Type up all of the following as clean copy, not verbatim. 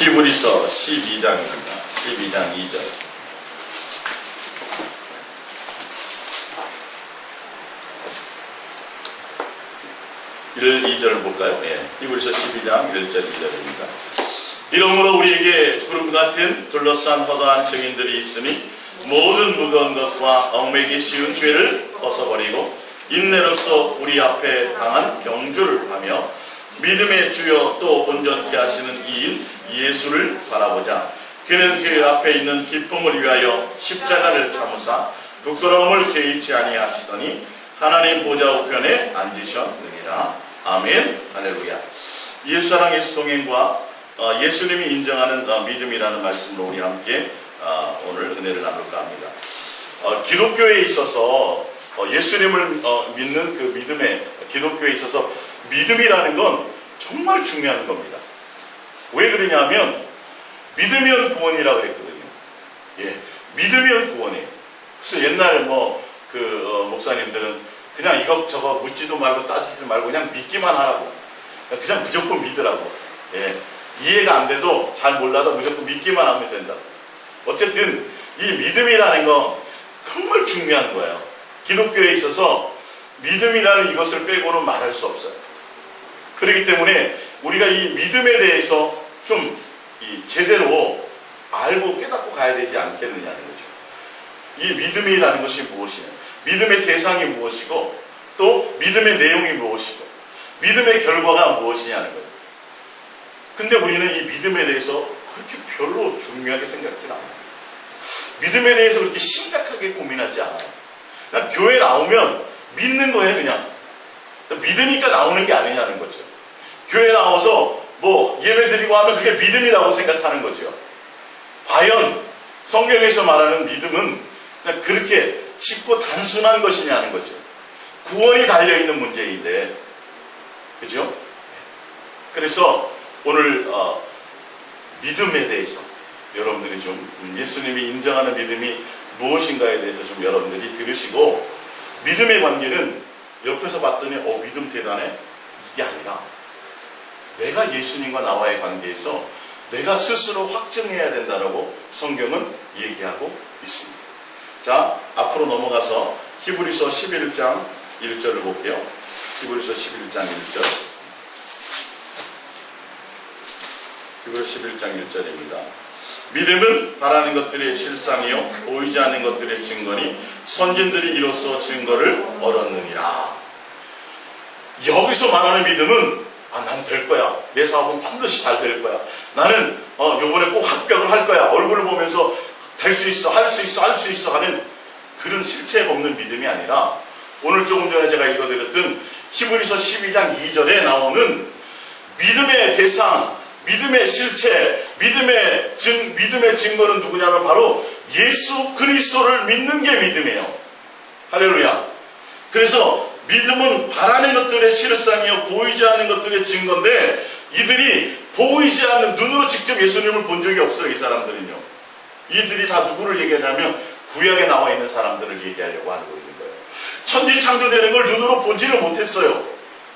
히브리서 12장입니다. 12장 2절. 2절을 볼까요? 히브리서 12장 1절 2절입니다. 이러므로 우리에게 구름 같은 둘러싼 허다한 증인들이 있으니 모든 무거운 것과 얽매기 쉬운 죄를 벗어버리고 인내로서 우리 앞에 당한 경주를 하며 믿음의 주여 또 온전케 하시는 이인 예수를 바라보자. 그는 그 앞에 있는 기쁨을 위하여 십자가를 참으사 부끄러움을 개의치 아니하시더니 하나님 보좌 우편에 앉으셨느니라. 아멘. 할렐루야. 예수사랑 예수 동행과 예수님이 인정하는 믿음이라는 말씀으로 우리 함께 오늘 은혜를 나눌까 합니다. 기독교에 있어서 예수님을 믿는 그 믿음의 기독교에 있어서 믿음이라는 건 정말 중요한 겁니다. 왜 그러냐면 믿으면 구원이라고 그랬거든요. 믿으면 구원이에요. 그래서 옛날 목사님들은 그냥 이것저것 묻지도 말고 따지지 말고 그냥 믿기만 하라고, 그냥 무조건 믿으라고. 이해가 안 돼도 잘 몰라도 무조건 믿기만 하면 된다. 어쨌든 이 믿음이라는 건 정말 중요한 거예요. 기독교에 있어서 믿음이라는 이것을 빼고는 말할 수 없어요. 그렇기 때문에 우리가 이 믿음에 대해서 좀 제대로 알고 깨닫고 가야 되지 않겠느냐는 거죠. 이 믿음이라는 것이 무엇이냐, 믿음의 대상이 무엇이고 또 믿음의 내용이 무엇이고 믿음의 결과가 무엇이냐는 거예요. 근데 우리는 이 믿음에 대해서 그렇게 별로 중요하게 생각하지 않아요. 믿음에 대해서 그렇게 심각하게 고민하지 않아요. 그냥 교회 나오면 믿는 거예요. 그냥 믿으니까 나오는 게 아니냐는 거죠. 교회 나와서 예배 드리고 하면 그게 믿음이라고 생각하는 거죠. 과연 성경에서 말하는 믿음은 그냥 그렇게 쉽고 단순한 것이냐는 거죠. 구원이 달려있는 문제인데, 그죠? 그래서 오늘 믿음에 대해서 여러분들이 좀 예수님이 인정하는 믿음이 무엇인가에 대해서 좀 여러분들이 들으시고, 믿음의 관계는 옆에서 봤더니 믿음 대단해? 이게 아니라 내가 예수님과 나와의 관계에서 내가 스스로 확증해야 된다라고 성경은 얘기하고 있습니다. 자, 앞으로 넘어가서 히브리서 11장 1절을 볼게요. 히브리서 11장 1절. 히브리서 11장 1절입니다. 믿음은 바라는 것들의 실상이요 보이지 않는 것들의 증거니 선진들이 이로써 증거를 얻었느니라. 여기서 말하는 믿음은 난 될 거야. 내 사업은 반드시 잘 될 거야. 나는 요번에 꼭 합격을 할 거야. 얼굴을 보면서 될 수 있어, 할 수 있어, 할 수 있어 하는 그런 실체가 없는 믿음이 아니라, 오늘 조금 전에 제가 읽어드렸던 히브리서 12장 2절에 나오는 믿음의 대상, 믿음의 실체, 믿음의 증거는 누구냐면 바로 예수 그리스도를 믿는 게 믿음이에요. 할렐루야. 그래서 믿음은 바라는 것들의 실상이요 보이지 않는 것들의 증거인데, 이들이 보이지 않는, 눈으로 직접 예수님을 본 적이 없어요. 이 사람들은요. 이들이 다 누구를 얘기하냐면 구약에 나와 있는 사람들을 얘기하려고 하는 거예요. 천지창조되는 걸 눈으로 보지를 못했어요.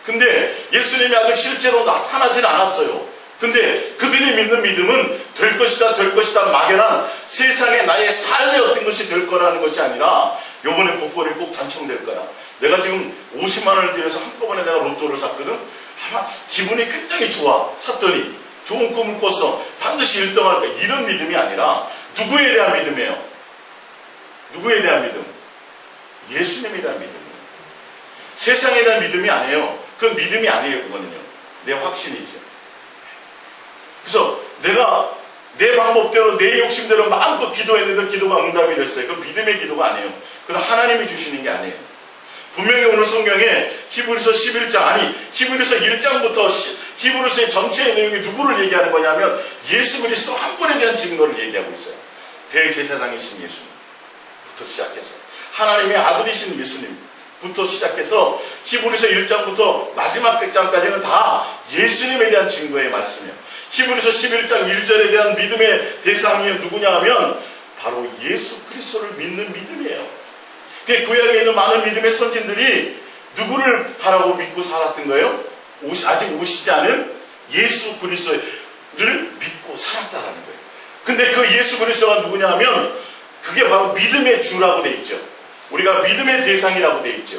근데 예수님이 아직 실제로 나타나지는 않았어요. 근데 그들이 믿는 믿음은 될 것이다 막연한 세상에 나의 삶의 어떤 것이 될 거라는 것이 아니라, 요번에 복권이 꼭 당첨될 거야. 내가 지금 50만 원을 들여서 한꺼번에 내가 로또를 샀거든. 아마 기분이 굉장히 좋아. 샀더니 좋은 꿈을 꿨어. 반드시 1등할 거야. 이런 믿음이 아니라 누구에 대한 믿음이에요? 누구에 대한 믿음? 예수님에 대한 믿음이에요. 세상에 대한 믿음이 아니에요. 그건 믿음이 아니에요. 그거는요, 내 확신이죠. 그래서 내가 내 방법대로 내 욕심대로 마음껏 기도했는데 기도가 응답이 됐어요. 그건 믿음의 기도가 아니에요. 그건 하나님이 주시는 게 아니에요. 분명히 오늘 성경에 히브리서 11장, 히브리서 1장부터 히브리서의 전체의 내용이 누구를 얘기하는 거냐면 예수 그리스도 한 분에 대한 증거를 얘기하고 있어요. 대제사장이신 예수님부터 시작해서 하나님의 아들이신 예수님부터 시작해서 히브리서 1장부터 마지막 100장까지는 다 예수님에 대한 증거의 말씀이에요. 히브리서 11장 1절에 대한 믿음의 대상이 누구냐 하면 바로 예수 그리스도를 믿는 믿음이에요. 구약에 있는 많은 믿음의 선진들이 누구를 바라고 믿고 살았던 거예요? 아직 오시지 않은 예수 그리스도의, 믿고 살았다라는 거예요. 근데 그 예수 그리스도가 누구냐 하면 그게 바로 믿음의 주라고 돼 있죠. 우리가 믿음의 대상이라고 돼 있죠.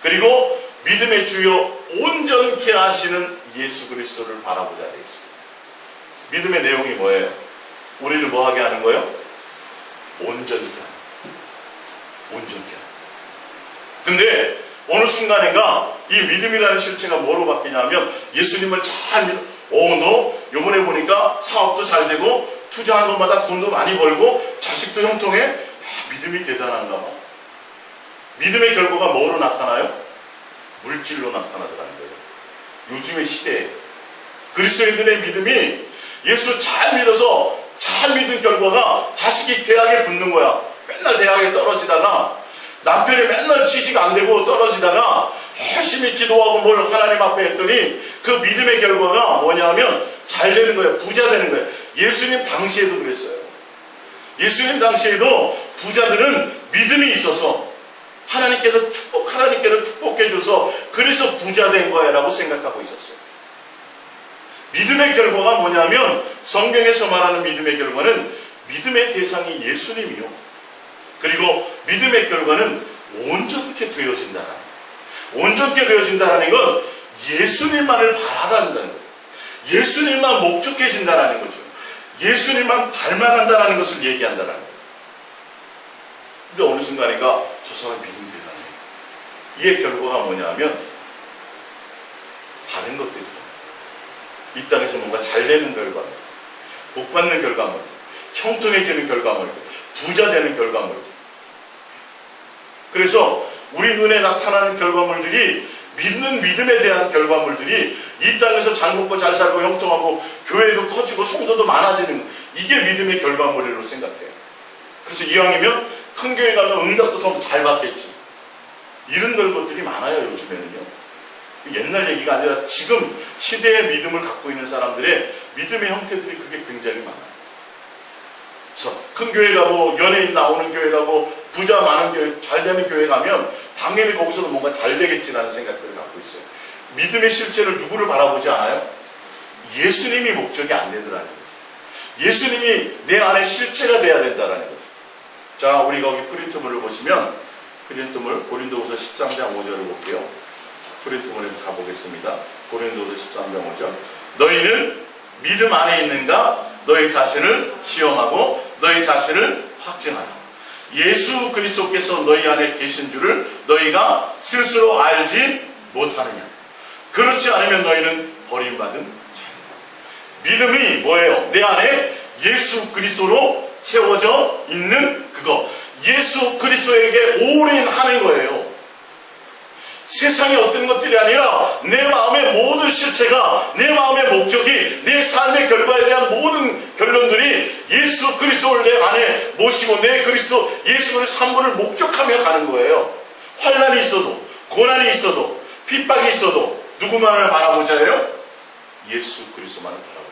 그리고 믿음의 주요 온전케 하시는 예수 그리스도를 바라보자 돼 있어요. 믿음의 내용이 뭐예요? 우리를 뭐하게 하는 거예요? 온전케 하는. 온전케 하는. 근데 어느 순간인가 이 믿음이라는 실체가 뭐로 바뀌냐면 예수님을 잘 믿어. 너 요번에 보니까 사업도 잘 되고 투자한 것마다 돈도 많이 벌고 자식도 형통해. 믿음이 대단한가 봐. 믿음의 결과가 뭐로 나타나요? 물질로 나타나더라는 거예요. 요즘의 시대에 그리스도인들의 믿음이 예수 잘 믿어서 잘 믿은 결과가 자식이 대학에 붙는 거야. 맨날 대학에 떨어지다가 남편이 맨날 취직 안 되고 떨어지다가 열심히 기도하고 뭘 하나님 앞에 했더니 그 믿음의 결과가 뭐냐면 잘 되는 거예요. 부자 되는 거예요. 예수님 당시에도 그랬어요. 예수님 당시에도 부자들은 믿음이 있어서 하나님께서 축복해줘서 그래서 부자 된 거야 라고 생각하고 있었어요. 믿음의 결과가 뭐냐면 성경에서 말하는 믿음의 결과는 믿음의 대상이 예수님이요. 그리고 믿음의 결과는 온전케 되어진다는 거예요. 온전케 되어진다는 건 예수님만을 바라다는 거예요. 예수님만 목적해진다는 거죠. 예수님만 닮아간다는 것을 얘기한다는 거예요. 근데 어느 순간인가 저 사람 믿음 대단해. 이의 결과가 뭐냐면 다른 것들이 이 땅에서 뭔가 잘 되는 결과물, 복 받는 결과물, 형통해지는 결과물, 부자 되는 결과물. 그래서 우리 눈에 나타나는 결과물들이 믿는 믿음에 대한 결과물들이 이 땅에서 잘 먹고 잘 살고 형통하고 교회도 커지고 성도도 많아지는 이게 믿음의 결과물이라고 생각해요. 그래서 이왕이면 큰 교회 가면 응답도 더 잘 받겠지. 이런 것들이 많아요. 요즘에는요. 옛날 얘기가 아니라 지금 시대의 믿음을 갖고 있는 사람들의 믿음의 형태들이 그게 굉장히 많아요. 그래서 큰 교회 가고 연예인 나오는 교회 가고 부자 많은 교회 잘 되는 교회 가면 당연히 거기서도 뭔가 잘 되겠지라는 생각들을 갖고 있어요. 믿음의 실체를 누구를 바라보지 않아요? 예수님이 목적이 안 되더라는 거죠. 예수님이 내 안에 실체가 돼야 된다는 거죠. 자, 우리 거기 프린트물을 보시면 프린트물 고린도후서 13장 5절을 볼게요. 프린트물에 가보겠습니다. 고린도후서 13장 5절. 너희는 믿음 안에 있는가? 너희 자신을 시험하고 너희 자신을 확증하라. 예수 그리스도께서 너희 안에 계신 줄을 너희가 스스로 알지 못하느냐. 그렇지 않으면 너희는 버림받은 자입니다. 믿음이 뭐예요? 내 안에 예수 그리스도로 채워져 있는 그거. 예수 그리스도에게 올인하는 거예요. 세상의 어떤 것들이 아니라 내 마음의 모든 실체가, 내 마음의 목적이, 내 삶의 결과에 대한 모든 결론들이 예수 그리스도를 내 안에 모시고 내 그리스도, 예수 그리스도 한 분을 목적하며 가는 거예요. 환난이 있어도, 고난이 있어도, 핍박이 있어도 누구만을 바라보자 해요? 예수 그리스도만을 바라보자.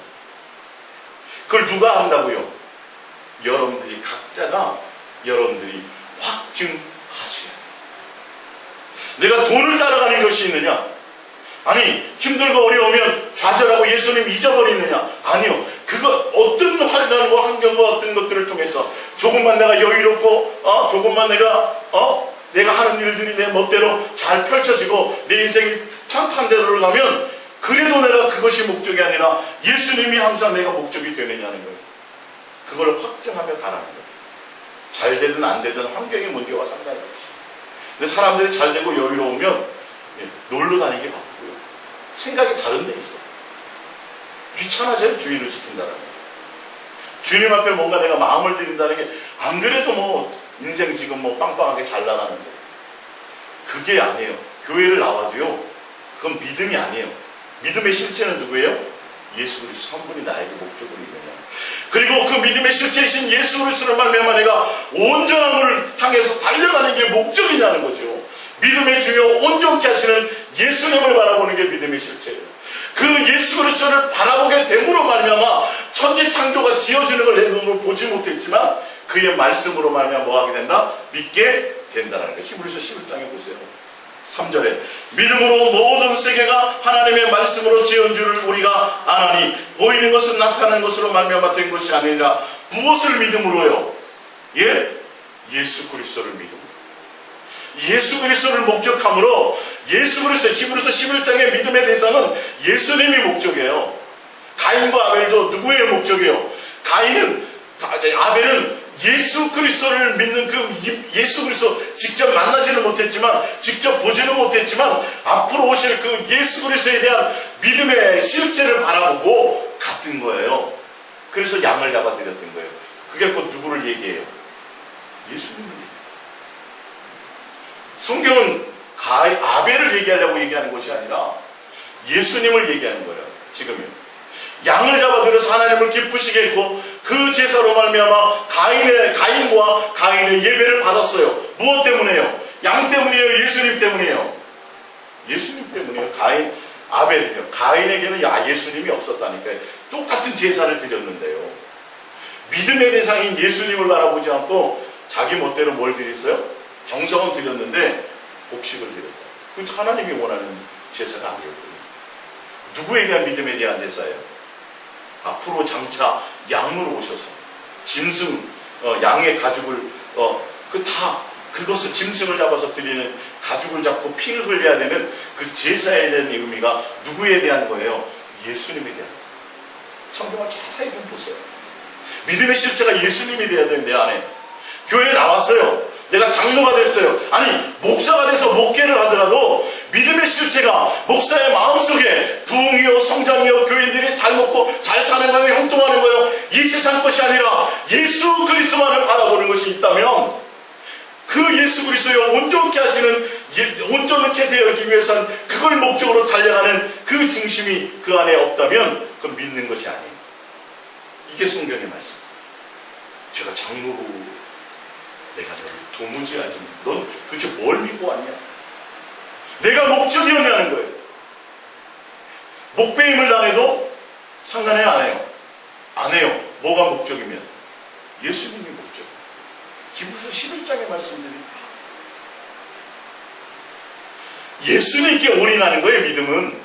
그걸 누가 한다고요? 여러분들이 각자가 여러분들이 확증하셔야 돼요. 내가 돈을 따라가는 것이 있느냐? 아니, 힘들고 어려우면 좌절하고 예수님 잊어버리느냐? 아니요. 그거 어떤 환난과 환경과 어떤 것들을 통해서 조금만 내가 여유롭고 조금만 내가 하는 일들이 내 멋대로 잘 펼쳐지고 내 인생이 탄탄대로를 가면 그래도 내가 그것이 목적이 아니라 예수님이 항상 내가 목적이 되느냐는 거예요. 그걸 확증하며 가라는 거예요. 잘 되든 안 되든 환경의 문제와 상관이 없어요. 근데 사람들이 잘 되고 여유로우면 놀러 다니기 바쁘고요. 생각이 다른 데 있어요. 귀찮아져요. 주인을 지킨다는 거예요. 주님 앞에 뭔가 내가 마음을 드린다는 게 안 그래도 뭐 인생 지금 뭐 빵빵하게 잘 나가는데 그게 아니에요. 교회를 나와도요. 그건 믿음이 아니에요. 믿음의 실체는 누구예요? 예수 그리스도 한 분이 나에게 목적으로 있느냐. 그리고 그 믿음의 실체이신 예수 그리스도를 말미암아 내가 온전함을 향해서 달려가는 게 목적이냐는 거죠. 믿음의 주요 온전케 하시는 예수님을 바라보는 게 믿음의 실체예요. 그 예수 그리스도를 바라보게 됨으로 말미암아 천지 창조가 지어지는 걸 내 눈으로 보지 못했지만 그의 말씀으로 말미암아 뭐하게 된다? 믿게 된다는 거예요. 히브리서 11장에 보세요. 3절에 믿음으로 모든 세계가 하나님의 말씀으로 지은 줄을 우리가 아나니 보이는 것은 나타난 것으로 말미암아 된 것이 아니라 무엇을 믿음으로요? 예수 그리스도를 믿음으로. 예수 그리스도를 목적함으로 예수 그리스도 히브리서 11장의 믿음의 대상은 예수님이 목적이에요. 가인과 아벨도 누구의 목적이에요? 아벨은 예수 그리스도를 믿는 그 예수 그리스도 직접 만나지는 못했지만 직접 보지는 못했지만 앞으로 오실 그 예수 그리스도에 대한 믿음의 실체를 바라보고 갔던 거예요. 그래서 양을 잡아드렸던 거예요. 그게 곧 누구를 얘기해요? 예수님을 얘기해요. 성경은 아벨을 얘기하려고 얘기하는 것이 아니라 예수님을 얘기하는 거예요. 지금요. 양을 잡아들여서 하나님을 기쁘시게 했고 그 제사로 말미암아 가인과 가인의 예배를 받았어요. 무엇 때문에요? 양 때문이에요? 예수님 때문이에요? 예수님 때문이에요. 아벨이요. 가인에게는 예수님이 없었다니까요. 똑같은 제사를 드렸는데요. 믿음의 대상인 예수님을 바라보지 않고 자기 멋대로 뭘 드렸어요? 정성은 드렸는데 곡식을 드렸다. 그건 하나님이 원하는 제사가 아니었거든요. 누구에 대한 믿음에 대한 제사예요? 앞으로 장차 양으로 오셔서 짐승 양의 가죽을 그것을 짐승을 잡아서 드리는 가죽을 잡고 피를 흘려야 되는 그 제사에 대한 의미가 누구에 대한 거예요? 예수님에 대한 거예요. 성경을 자세히 좀 보세요. 믿음의 실체가 예수님이 돼야 돼요. 내 안에 교회에 나왔어요. 내가 장로가 됐어요. 아니 목사가 돼서 목회를 하더라도 믿음의 실체가 목사의 마음속에 부흥이요 성장이요 교인들이 잘 먹고 잘 사는 거예요. 형통하는 거예요. 이 세상 것이 아니라 예수 그리스도만을 바라보는 것이 있다면 그 예수 그리스도의 온전케 하시는 온전케 되기 위해서는 그걸 목적으로 달려가는 그 중심이 그 안에 없다면 그건 믿는 것이 아니에요. 이게 성경의 말씀. 제가 장로로 내가 너를 도무지 알지. 넌 도대체 뭘 믿고 왔냐? 내가 목적이었냐는 거예요. 목배임을 당해도 상관해요, 안 해요? 안 해요. 뭐가 목적이면? 예수님이 목적. 히브리서 11장의 말씀들이 예수님께 올인하는 거예요, 믿음은.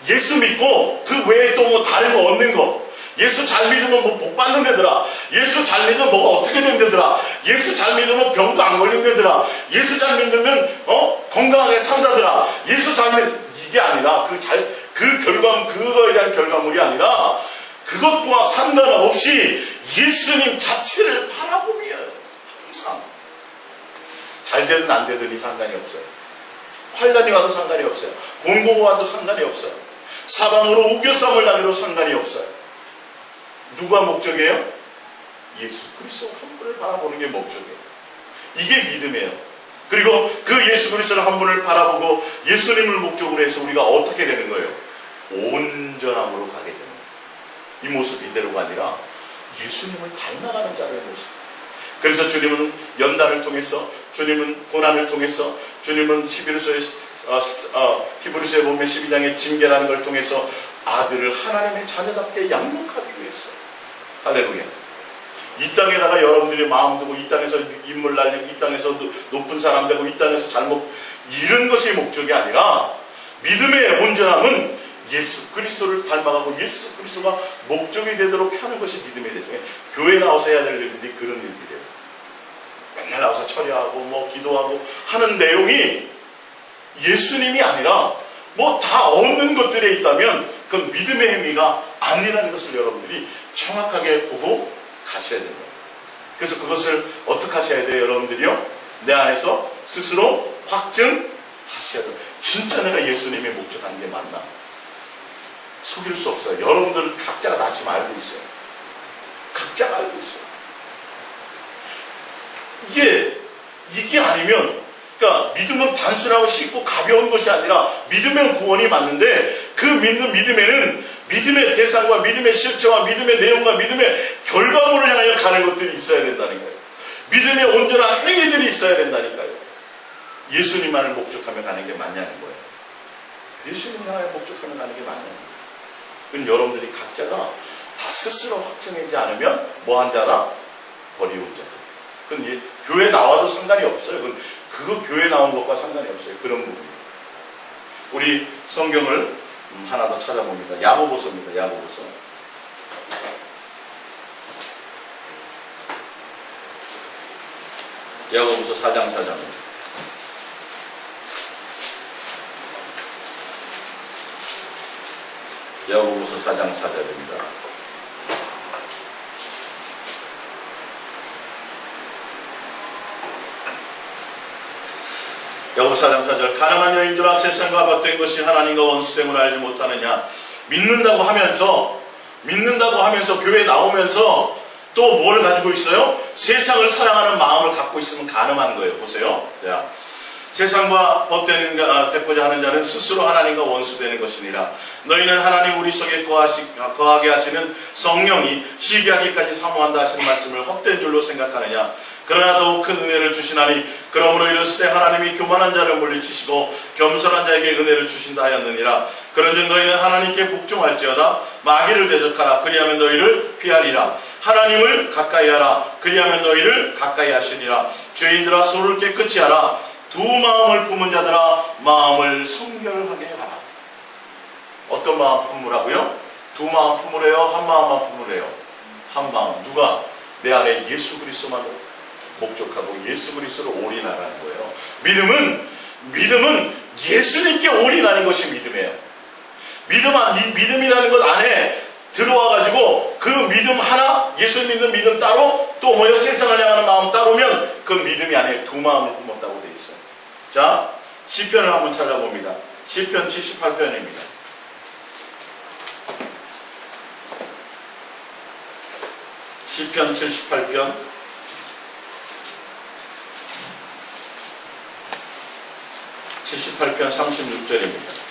예수 믿고 그 외에 또 뭐 다른 거 얻는 거. 예수 잘 믿으면 뭐 복 받는 데더라. 예수 잘 믿으면 뭐가 어떻게 된 데더라. 예수 잘 믿으면 병도 안 걸린 데더라. 예수 잘 믿으면 건강하게 산다더라. 예수 잘 믿으면 이게 아니라 그거에 대한 결과물이 아니라 그것과 상관없이 예수님 자체를 바라보며 항상 잘 되든 안 되든이 상관이 없어요. 환난이 와도 상관이 없어요. 곤고가 와도 상관이 없어요. 사방으로 우겨쌈을 당해도 상관이 없어요. 누가 목적이에요? 예수 그리스도 한 분을 바라보는 게 목적이에요. 이게 믿음이에요. 그리고 그 예수 그리스도를 한 분을 바라보고 예수님을 목적으로 해서 우리가 어떻게 되는 거예요? 온전함으로 가게 되는 거예요. 이 모습 이대로가 아니라 예수님을 닮아가는 자의 모습. 그래서 주님은 연단을 통해서, 주님은 고난을 통해서, 주님은 히브리서에 보면 12장의 징계라는 걸 통해서 아들을 하나님의 자녀답게 양육하기 위해서. 할렐루야. 이 땅에다가 여러분들이 마음 두고 이 땅에서 인물 날리고 이 땅에서 높은 사람 되고 이 땅에서 이런 것이 목적이 아니라 믿음의 온전함은 예수 그리스도를 닮아가고 예수 그리스도가 목적이 되도록 하는 것이 믿음의 대상이에요. 교회 나와서 해야 될 일들이 그런 일들이에요. 맨날 나와서 처리하고 기도하고 하는 내용이 예수님이 아니라 다 얻는 것들에 있다면 그건 믿음의 행위가 아니라는 것을 여러분들이 정확하게 보고 가셔야 돼요. 그래서 그것을 어떻게 하셔야 돼요? 여러분들이요? 내 안에서 스스로 확증하셔야 돼요. 진짜 내가 예수님의 목적하는 게 맞나? 속일 수 없어요. 여러분들 각자가 다 지금 알고 있어요. 각자가 알고 있어요. 이게 아니면 그러니까 믿음은 단순하고 쉽고 가벼운 것이 아니라 믿으면 구원이 맞는데 그 믿는 믿음에는 믿음의 대상과 믿음의 실체와 믿음의 내용과 믿음의 결과물을 향하여 가는 것들이 있어야 된다니까요. 믿음의 온전한 행위들이 있어야 된다니까요. 예수님만을 목적하며 가는 게 맞냐는 거예요. 예수님 향하여 목적하며 가는 게 맞냐는 거예요. 그건 여러분들이 각자가 다 스스로 확증하지 않으면 뭐한 자라? 버리운 자다. 그건 교회 나와도 상관이 없어요. 그건 그거 교회 나온 것과 상관이 없어요. 그런 부분. 우리 성경을 하나 더 찾아봅니다. 야고보서입니다. 야고보서. 야고보서 4장 4절입니다. 야고보서 4장 4절입니다. 야고보서 4장 4절. 가늠한 여인들아, 세상과 벗된 것이 하나님과 원수됨을 알지 못하느냐. 믿는다고 하면서 교회에 나오면서 또 뭘 가지고 있어요? 세상을 사랑하는 마음을 갖고 있으면 가늠한 거예요. 보세요. 자, 세상과 벗되고자 하는 자는 스스로 하나님과 원수되는 것이니라. 너희는 하나님 우리 속에 거하게 하시는 성령이 시기하기까지 사모한다 하시는 말씀을 헛된 줄로 생각하느냐. 그러나 더욱 큰 은혜를 주시나니 그러므로 이르시되 하나님이 교만한 자를 물리치시고 겸손한 자에게 은혜를 주신다 하였느니라. 그런즉 너희는 하나님께 복종할지어다. 마귀를 대적하라. 그리하면 너희를 피하리라. 하나님을 가까이 하라. 그리하면 너희를 가까이 하시니라. 죄인들아, 소를 깨끗이 하라. 두 마음을 품은 자들아, 마음을 성결하게 하라. 어떤 마음 품으라고요? 두 마음 품으래요? 한 마음만 품으래요? 한 마음. 누가? 내 안에 예수 그리스도만 목적하고 예수 그리스도로 올인하라는 거예요. 믿음은 예수님께 올인하는 것이 믿음이에요. 이 믿음이라는 것 안에 들어와가지고 그 믿음 하나, 예수 믿는 믿음 따로, 또 뭐요? 세상을 향하는 마음 따로면 그 믿음이 안에 두 마음을 품었다고 되어 있어요. 자, 시편을 한번 찾아봅니다. 시편 78편입니다. 시편 78편 78편 36절입니다.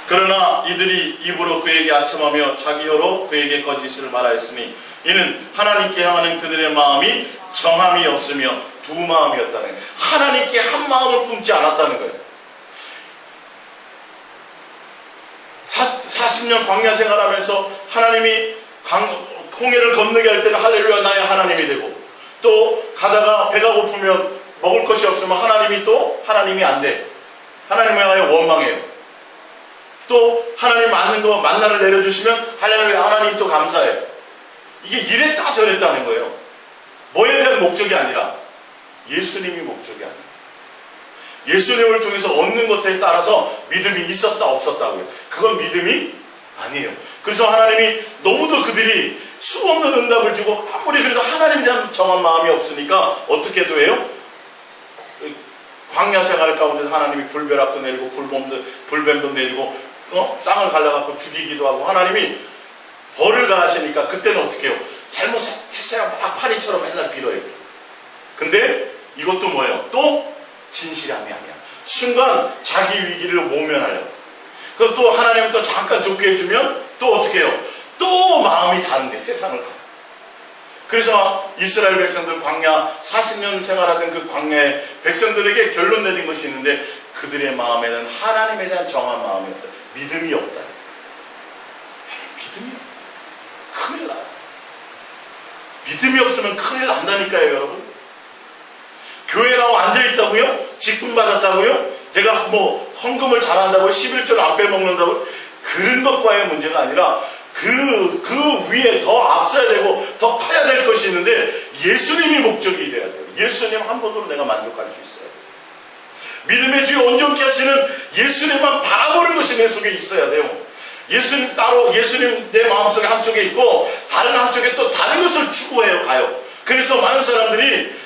그러나 이들이 입으로 그에게 아첨하며 자기 혀로 그에게 거짓을 말하였으니 이는 하나님께 향하는 그들의 마음이 정함이 없으며 두 마음이었다는 거예요. 하나님께 한 마음을 품지 않았다는 거예요. 40년 광야 생활하면서 하나님이 홍해를 건너게 할 때는 할렐루야 나의 하나님이 되고, 또 가다가 배가 고프면 먹을 것이 없으면 하나님이 안 돼. 하나님에 원망해요. 또 하나님 만나를 내려주시면 할렐루야 하나님 또 감사해요. 이게 이랬다 저랬다는 거예요. 뭐에 대한 목적이 아니라 예수님이 목적이 아니에요. 예수님을 통해서 얻는 것에 따라서 믿음이 있었다 없었다고요. 그건 믿음이 아니에요. 그래서 하나님이 너무도 그들이 수없는 응답을 주고 아무리 그래도 하나님에 대한 정한 마음이 없으니까 어떻게 해요? 광야 생활 가운데 하나님이 불벼락도 내리고 불뱀도 내리고 땅을 갈라갖고 죽이기도 하고 하나님이 벌을 가하시니까 그때는 어떻게 해요? 잘못했어요. 막 파리처럼 맨날 빌어요. 근데 이것도 뭐예요? 또 진실함이 아니야. 순간 자기 위기를 모면하려고. 그래서 또 하나님은 또 잠깐 좋게 해주면 또 어떻게 해요? 또 마음이 다른데 세상을 가요. 그래서 이스라엘 백성들 광야 40년 생활하던 그 광야의 백성들에게 결론 내린 것이 있는데 그들의 마음에는 하나님에 대한 정한 마음이 없다. 믿음이 없다. 믿음이 큰일 나요. 믿음이 없으면 큰일 난다니까요, 여러분. 교회 나와 앉아있다고요? 직분 받았다고요? 제가 헌금을 잘한다고요? 11조를 안 빼먹는다고요? 그런 것과의 문제가 아니라 그 위에 더 앞서야 되고 더 커야 될 것이 있는데 예수님이 목적이 돼야 돼요. 예수님 한 분으로 내가 만족할 수 있어요. 믿음의 주에 온전케 하시는 예수님만 바라보는 것이 내 속에 있어야 돼요. 예수님 따로, 예수님 내 마음속에 한쪽에 있고 다른 한쪽에 또 다른 것을 추구해요, 가요. 그래서 많은 사람들이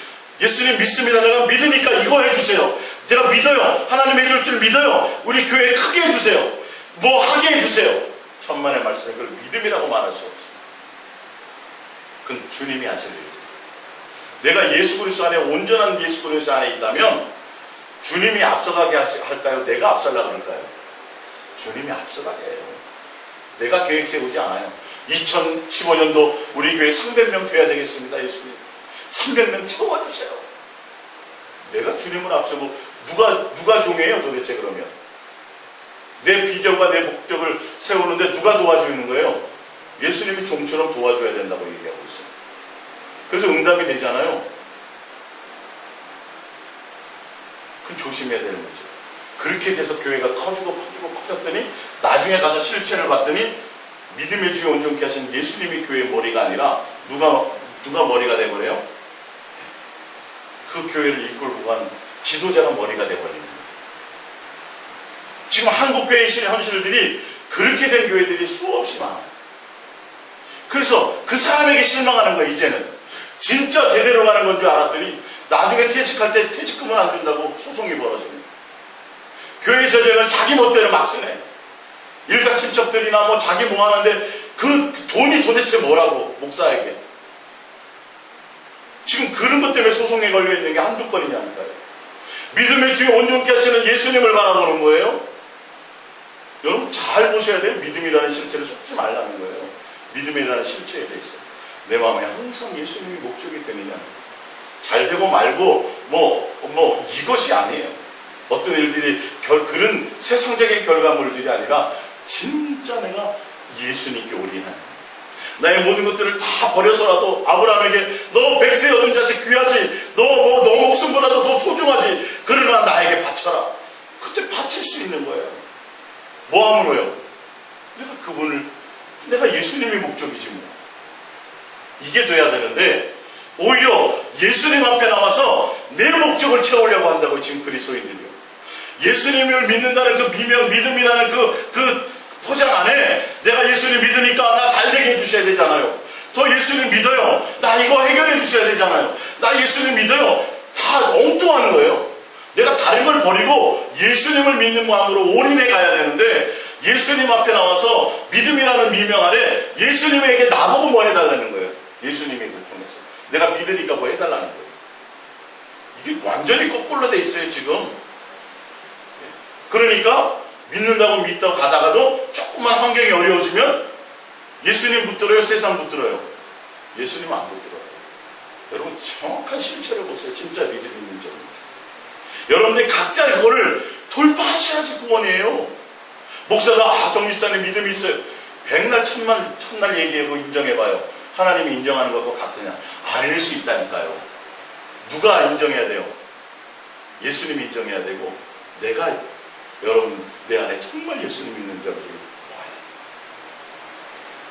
예수님 믿습니다. 내가 믿으니까 이거 해주세요. 제가 믿어요. 하나님 해줄 줄 믿어요. 우리 교회 크게 해주세요. 뭐 하게 해주세요. 천만의 말씀에 그걸 믿음이라고 말할 수 없어요. 그건 주님이 하실 일이죠. 내가 예수 그리스도 안에, 온전한 예수 그리스도 안에 있다면 주님이 앞서가게 할까요? 내가 앞서려고 할까요? 주님이 앞서가게 해요. 내가 계획 세우지 않아요. 2015년도 우리 교회 300명 돼야 되겠습니다. 예수님 300명 채워주세요. 내가 주님을 앞서고 누가 종이에요 도대체? 그러면 내 비전과 내 목적을 세우는데 누가 도와주는 거예요? 예수님이 종처럼 도와줘야 된다고 얘기하고 있어요. 그래서 응답이 되잖아요. 그럼 조심해야 되는 거죠. 그렇게 돼서 교회가 커졌더니 나중에 가서 실체를 봤더니 믿음의 주에 온전케 하신 예수님이 교회의 머리가 아니라 누가 머리가 돼버려요? 그 교회를 이끌고 간 지도자가 머리가 돼버리는 거예요. 지금 한국 교회의 현실들이 그렇게 된 교회들이 수없이 많아요. 그래서 그 사람에게 실망하는 거예요. 이제는 진짜 제대로 가는 건 줄 알았더니 나중에 퇴직할 때 퇴직금을 안 준다고 소송이 벌어지는 거예요. 교회 재정을 자기 멋대로 막 쓰네. 일가 친척들이나 뭐 자기 뭐 하는데 그 돈이 도대체 뭐라고 목사에게. 지금 그런 것 때문에 소송에 걸려있는 게 한두 건이냐니까요. 믿음의 주에 온전케 하시는 예수님을 바라보는 거예요. 여러분 잘 보셔야 돼요. 믿음이라는 실체를 속지 말라는 거예요. 믿음이라는 실체에 대해서 내 마음에 항상 예수님이 목적이 되느냐. 잘 되고 말고 뭐 이것이 아니에요. 어떤 일들이 그런 세상적인 결과물들이 아니라 진짜 내가 예수님께 올인하는 나의 모든 것들을 다 버려서라도 아브라함에게 너 백세 얻은 자식 귀하지, 너 목숨보다도 더 소중하지, 그러나 나에게 바쳐라. 그때 바칠 수 있는 거예요. 뭐함으로요? 내가 예수님이 목적이지 뭐. 이게 돼야 되는데 오히려 예수님 앞에 나와서 내 목적을 채우려고 한다고 지금 그리스도인들이요. 예수님을 믿는다는 그 믿음이라는 그 포장 안에 내가 예수님 믿으니까 나 잘되게 해주셔야 되잖아요. 더 예수님 믿어요. 나 이거 해결해 주셔야 되잖아요. 나 예수님 믿어요. 다 엉뚱한 거예요. 내가 다른 걸 버리고 예수님을 믿는 마음으로 올인해 가야 되는데 예수님 앞에 나와서 믿음이라는 미명 아래 예수님에게 나보고 뭐 해달라는 거예요. 예수님이 그걸 통해서 내가 믿으니까 뭐 해달라는 거예요. 이게 완전히 거꾸로 돼 있어요 지금. 그러니까 믿는다고 믿다고 가다가도 조금만 환경이 어려워지면 예수님 붙들어요? 세상 붙들어요? 예수님 안 붙들어요. 여러분 정확한 실체를 보세요. 진짜 믿음 있는 점입니다. 여러분들이 각자 그거를 돌파하셔야지 구원이에요. 목사가 정리사님 믿음이 있어요. 백날 천날 얘기하고 인정해봐요. 하나님이 인정하는 것과 같으냐? 아닐 수 있다니까요. 누가 인정해야 돼요? 예수님이 인정해야 되고 내가 여러분 내 안에 정말 예수님 믿는 자를 보아야 돼요.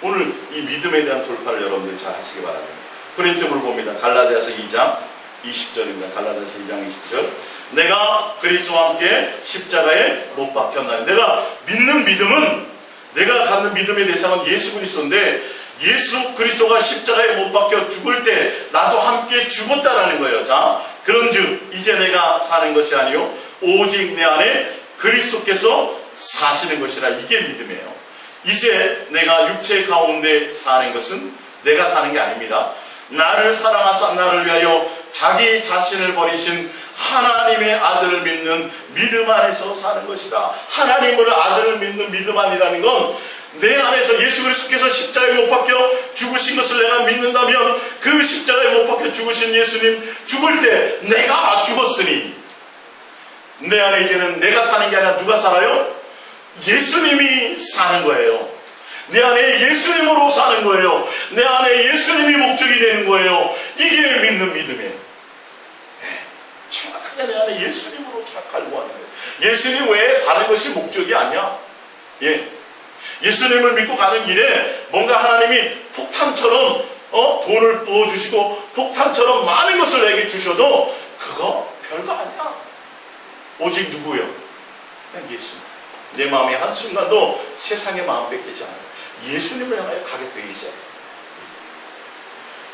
오늘 이 믿음에 대한 돌파를 여러분들이 잘 하시기 바랍니다. 프린트물 봅니다. 갈라디아서 2장 20절입니다. 갈라디아서 2장 20절. 내가 그리스도와 함께 십자가에 못 박혔나니. 내가 믿는 믿음은 내가 갖는 믿음의 대상은 예수 그리스도인데 예수 그리스도가 십자가에 못 박혀 죽을 때 나도 함께 죽었다라는 거예요. 자, 그런즉 이제 내가 사는 것이 아니요 오직 내 안에 그리스도께서 사시는 것이라. 이게 믿음이에요. 이제 내가 육체 가운데 사는 것은 내가 사는 게 아닙니다. 나를 사랑하사 나를 위하여 자기 자신을 버리신 하나님의 아들을 믿는 믿음 안에서 사는 것이다. 하나님을 아들을 믿는 믿음 안이라는 건 내 안에서 예수 그리스도께서 십자가에 못 박혀 죽으신 것을 내가 믿는다면 그 십자가에 못 박혀 죽으신 예수님 죽을 때 내가 죽었으니 내 안에 이제는 내가 사는 게 아니라 누가 살아요? 예수님이 사는 거예요. 내 안에 예수님으로 사는 거예요. 내 안에 예수님이 목적이 되는 거예요. 이게 믿는 믿음이에요. 정확하게 내 안에 예수님으로 갈고 하는 거예요. 예수님 외에 다른 것이 목적이 아니야. 예수님을 믿고 가는 길에 뭔가 하나님이 폭탄처럼 돈을 부어주시고 폭탄처럼 많은 것을 내게 주셔도 그거 별거 아니야. 오직 누구요? 그냥 예수님. 내 마음이 한순간도 세상의 마음 뺏기지 않아요. 예수님을 향하여 가게 돼 있어요.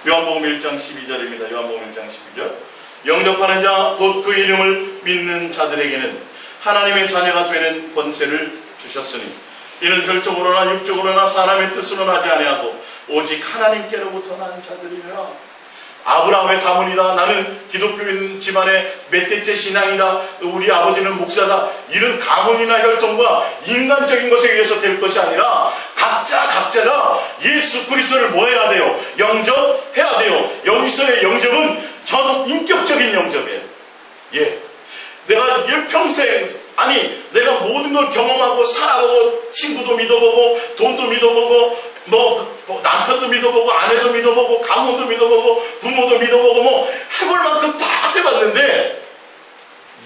요한복음 1장 12절입니다. 요한복음 1장 12절. 영접하는 자 곧 그 이름을 믿는 자들에게는 하나님의 자녀가 되는 권세를 주셨으니 이는 혈적으로나 육적으로나 사람의 뜻으로 나지 아니하고 오직 하나님께로부터 난 자들이라. 아브라함의 가문이다. 나는 기독교인 집안의 몇 대째 신앙이다. 우리 아버지는 목사다. 이런 가문이나 혈통과 인간적인 것에 의해서 될 것이 아니라 각자가 예수 그리스도를 뭐 해야 돼요? 영접해야 돼요. 여기서의 영접은 전 인격적인 영접이에요. 내가 일평생 아니 내가 모든 걸 경험하고 살아보고 친구도 믿어보고 돈도 믿어보고 뭐 남편도 믿어보고 아내도 믿어보고 가문도 믿어보고 부모도 믿어보고 뭐 해볼 만큼 다 해봤는데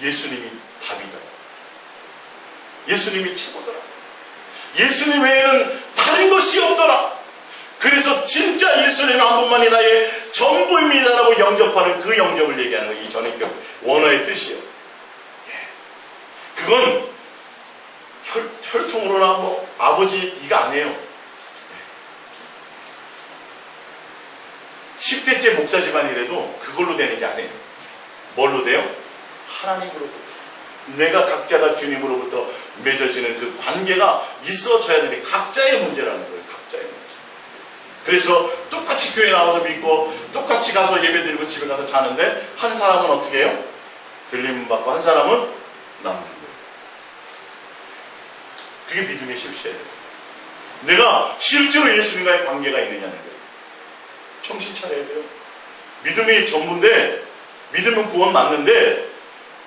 예수님이 답이다. 예수님이 최고더라. 예수님 외에는 다른 것이 없더라. 그래서 진짜 예수님 한 분만이 나의 전부입니다라고 영접하는 그 영접을 얘기하는 거, 이 전입격 원어의 뜻이요. 그건 혈통으로나 뭐 아버지 이거 아니에요. 10대째 목사 집안이라도 그걸로 되는 게 아니에요. 뭘로 돼요? 하나님으로부터. 내가 각자 다 주님으로부터 맺어지는 그 관계가 있어져야 되는 각자의 문제라는 거예요. 각자의 문제. 그래서 똑같이 교회 나와서 믿고 똑같이 가서 예배드리고 집에 가서 자는데 한 사람은 어떻게 해요? 들림 받고 한 사람은 남는 거예요. 그게 믿음의 실체예요. 내가 실제로 예수님과의 관계가 있느냐는 거예요. 정신 차려야 돼요. 믿음이 전부인데 믿음은 구원 맞는데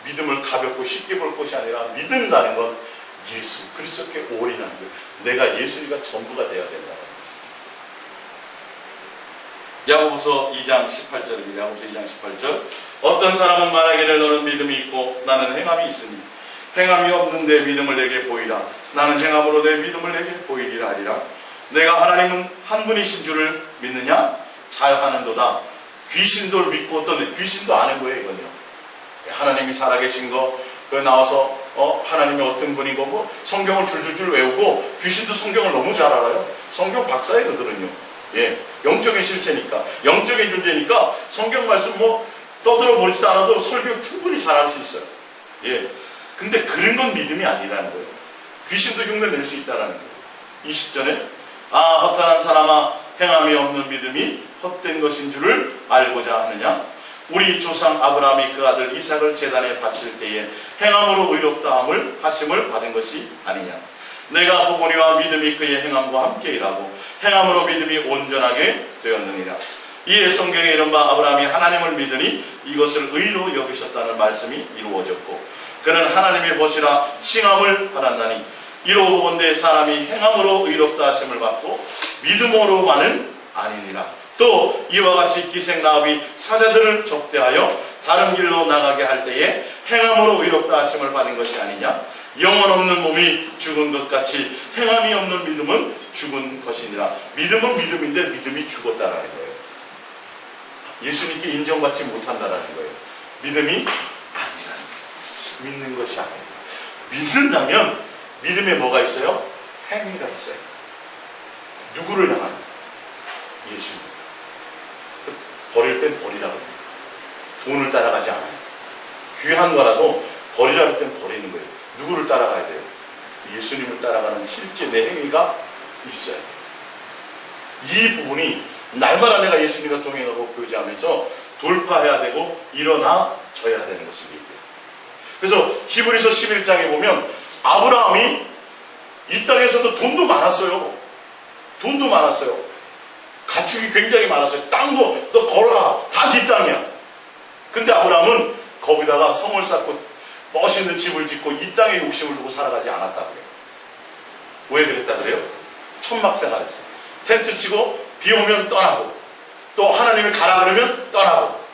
믿음을 가볍고 쉽게 볼 것이 아니라 믿는다는 건 예수 그리스도께 올인하는 거예요. 내가 예수가 전부가 되어야 된다. 야고보서 2장 18절입니다. 야고보서 2장 18절. 어떤 사람은 말하기를 너는 믿음이 있고 나는 행함이 있으니 행함이 없는데 믿음을 내게 보이라. 나는 행함으로 내 믿음을 내게 보이리라 하리라. 내가 하나님은 한 분이신 줄을 믿느냐? 잘하는도다. 귀신도 믿고 어떤 귀신도 아는 거예요. 이건요. 하나님이 살아계신 거, 그 나와서 하나님이 어떤 분이고 뭐 성경을 줄줄줄 외우고 귀신도 성경을 너무 잘 알아요. 성경 박사예요, 그들은요. 예, 영적인 실체니까, 영적인 존재니까 성경 말씀 뭐 떠들어 보지도 않아도 설교 충분히 잘 할 수 있어요. 예, 근데 그런 건 믿음이 아니라는 거예요. 귀신도 흉내 낼 수 있다라는 거예요. 20절에 허탄한 사람아 행함이 없는 믿음이 헛된 것인 줄을 알고자 하느냐? 우리 조상 아브라함이 그 아들 이삭을 제단에 바칠 때에 행함으로 의롭다 하심을 받은 것이 아니냐. 내가 보고니와 믿음이 그의 행함과 함께 일하고 행함으로 믿음이 온전하게 되었느니라. 이에 성경에 이른바 아브라함이 하나님을 믿으니 이것을 의로 여기셨다는 말씀이 이루어졌고 그는 하나님의 보시라 칭함을 받았나니 이로 보건대 사람이 행함으로 의롭다 하심을 받고 믿음으로만은 아니니라. 또 이와 같이 기생 라합이 사자들을 접대하여 다른 길로 나가게 할 때에 행함으로 의롭다 하심을 받은 것이 아니냐. 영혼 없는 몸이 죽은 것 같이 행함이 없는 믿음은 죽은 것이니라. 믿음은 믿음인데 믿음이 죽었다라는 거예요. 예수님께 인정받지 못한다라는 거예요. 믿음이 아니라는 거예요. 믿는 것이 아니에요. 믿는다면 믿음에 뭐가 있어요? 행위가 있어요. 누구를 향한? 예수님. 버릴 땐 버리라고 해요. 돈을 따라가지 않아요. 귀한 거라도 버리라 할 땐 버리는 거예요. 누구를 따라가야 돼요? 예수님을 따라가는 실제 내 행위가 있어야 돼요. 이 부분이 날마다 내가 예수님과 동행하고 교제하면서 돌파해야 되고 일어나져야 되는 것입니다. 그래서 히브리서 11장에 보면 아브라함이 이 땅에서도 돈도 많았어요. 돈도 많았어요. 가축이 굉장히 많았어요. 땅도 너 걸어라. 다 네 땅이야. 근데 아브라함은 거기다가 성을 쌓고 멋있는 집을 짓고 이 땅에 욕심을 두고 살아가지 않았다고요. 왜 그랬다 그래요? 천막생활했어요. 텐트 치고 비 오면 떠나고 또 하나님이 가라 그러면 떠나고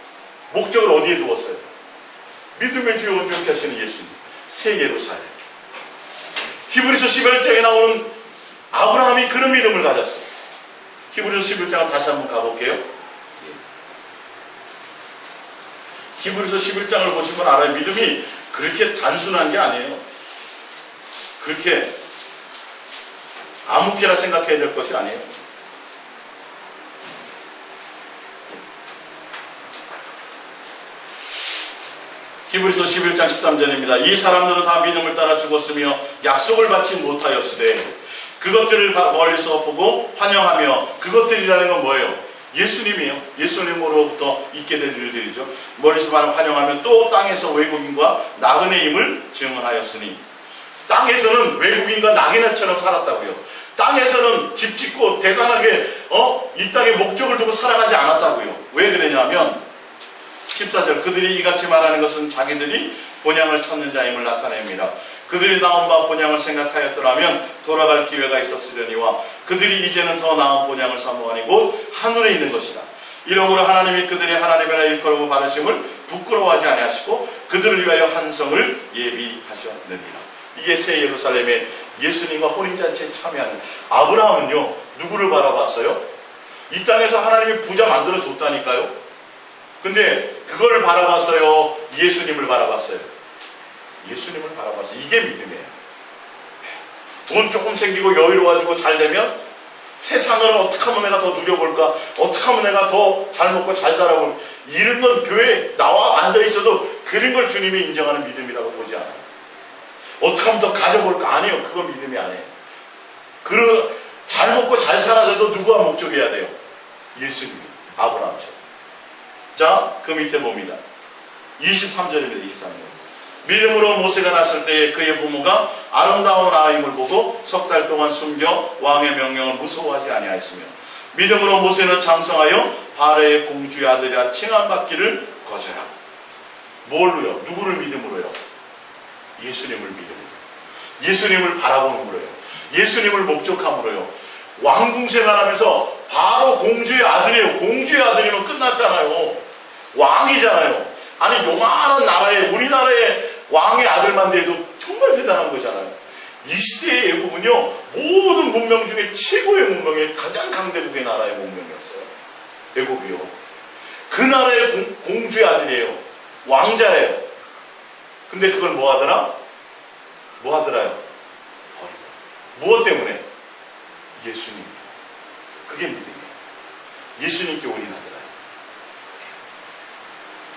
목적을 어디에 두었어요? 믿음의 주요 온전케 하시는 예수님. 세계로 살아요. 히브리서 11장에 나오는 아브라함이 그런 믿음을 가졌어요. 히브리서 11장을 다시 한번 가볼게요. 히브리서 11장을 보시면 알아요. 믿음이 그렇게 단순한 게 아니에요. 그렇게 아무렇게나 생각해야 될 것이 아니에요. 히브리서 11장 13절입니다. 이 사람들은 다 믿음을 따라 죽었으며 약속을 받지 못하였으되 그것들을 멀리서 보고 환영하며 그것들이라는 건 뭐예요? 예수님이에요. 예수님으로부터 있게 된 일들이죠. 멀리서 환영하며 또 땅에서 외국인과 나그네임을 증언하였으니 땅에서는 외국인과 나그네처럼 살았다고요. 땅에서는 집 짓고 대단하게 이 땅에 목적을 두고 살아가지 않았다고요. 왜 그러냐면 14절 그들이 이같이 말하는 것은 자기들이 본향을 찾는 자임을 나타냅니다. 그들이 나온 바 본향을 생각하였더라면 돌아갈 기회가 있었으려니와 그들이 이제는 더 나은 본향을 사모하니 곧 하늘에 있는 것이다. 이러므로 하나님이 그들의 하나님이라 일컬음을 받으심을 부끄러워하지 아니하시고 그들을 위하여 한 성을 예비하셨느니라. 이게 새 예루살렘의 예수님과 혼인잔치에 참여하는 아브라함은요, 누구를 바라봤어요? 이 땅에서 하나님이 부자 만들어줬다니까요. 근데 그걸 바라봤어요? 예수님을 바라봤어요? 예수님을 바라봤어요. 이게 믿음이에요. 돈 조금 생기고 여유로워지고 잘 되면 세상을 어떻게 하면 내가 더 누려볼까? 어떻게 하면 내가 더 잘 먹고 잘 살아볼까? 이런 건 교회에 나와 앉아있어도 그런 걸 주님이 인정하는 믿음이라고 보지 않아요. 어떻게 하면 더 가져볼까? 아니에요. 그건 믿음이 아니에요. 잘 먹고 잘 살아서도 누구가 목적이어야 돼요? 예수님이. 아브라함처럼. 자, 그 밑에 봅니다. 23절입니다. 23절. 믿음으로 모세가 났을 때에 그의 부모가 아름다운 아임을 보고 석 달 동안 숨겨 왕의 명령을 무서워하지 아니하였으며 믿음으로 모세는 장성하여 바로의 공주의 아들이라 칭함받기를 거절하고. 뭘로요? 누구를 믿음으로요? 예수님을 믿음으로. 예수님을 바라보는으로요. 예수님을 목적함으로요. 왕궁생활하면서 바로 공주의 아들이에요. 공주의 아들이면 끝났잖아요. 왕이잖아요. 아니 요만한 나라에 우리나라의 왕의 아들만 돼도 정말 대단한 거잖아요. 이 시대의 애국은요, 모든 문명 중에 최고의 문명이 가장 강대국의 나라의 문명이었어요. 애국이요. 그 나라의 공주의 아들이에요. 왕자예요. 근데 그걸 뭐 하더라? 뭐 하더라요? 버리더라. 무엇 때문에? 예수님. 그게 믿음이에요. 예수님께 올인하더라.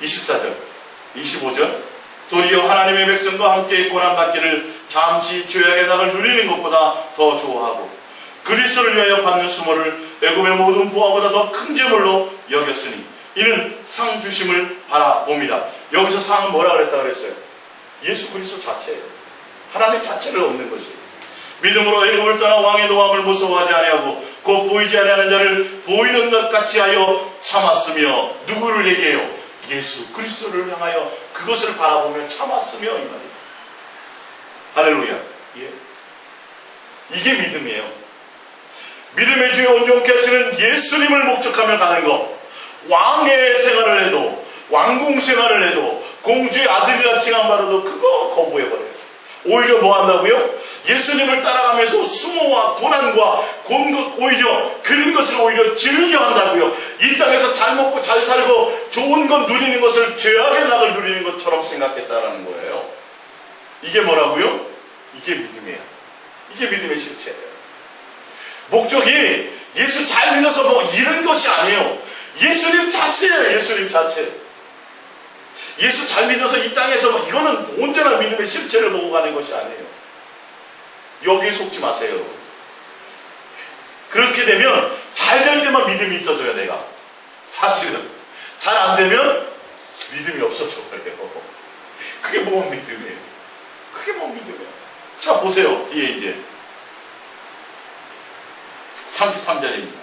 24절, 25절. 도리어 하나님의 백성과 함께 고난받기를 잠시 죄악의 낙을 누리는 것보다 더 좋아하고 그리스도를 위하여 받는 수모를 애굽의 모든 부하보다 더 큰 재물로 여겼으니 이는 상 주심을 바라봅니다. 여기서 상은 뭐라 그랬어요? 예수 그리스도 자체예요. 하나님 자체를 얻는 것이에요. 믿음으로 애굽을 떠나 왕의 노함을 무서워하지 아니하고 곧 보이지 아니하는 자를 보이는 것 같이 하여 참았으며 누구를 얘기해요? 예수 그리스도를 향하여 그것을 바라보며 참았으며 이 말이에요. 할렐루야. 예. 이게 믿음이에요. 믿음의 주에 온전케 하시는 예수님을 목적하며 가는 것. 왕의 생활을 해도 왕궁 생활을 해도 공주의 아들이라 칭함받아도 그거 거부해버려요. 오히려 뭐 한다고요? 예수님을 따라가면서 수모와 고난과 오히려 그런 것을 오히려 즐겨한다고요. 이 땅에서 잘 먹고 잘 살고 좋은 것 누리는 것을 죄악의 낙을 누리는 것처럼 생각했다는 거예요. 이게 뭐라고요? 이게 믿음이에요. 이게 믿음의 실체예요. 목적이 예수 잘 믿어서 뭐 이런 것이 아니에요. 예수님 자체예요. 예수님 자체. 예수 잘 믿어서 이 땅에서 뭐 이거는 온전한 믿음의 실체를 보고 가는 것이 아니에요. 여기에 속지 마세요, 여러분. 그렇게 되면 잘 될 때만 믿음이 있어져요, 내가. 사실은. 잘 안 되면 믿음이 없어져 버려요. 그게 뭔 믿음이에요? 그게 뭔 믿음이에요? 자, 보세요. 뒤에 이제 33절입니다.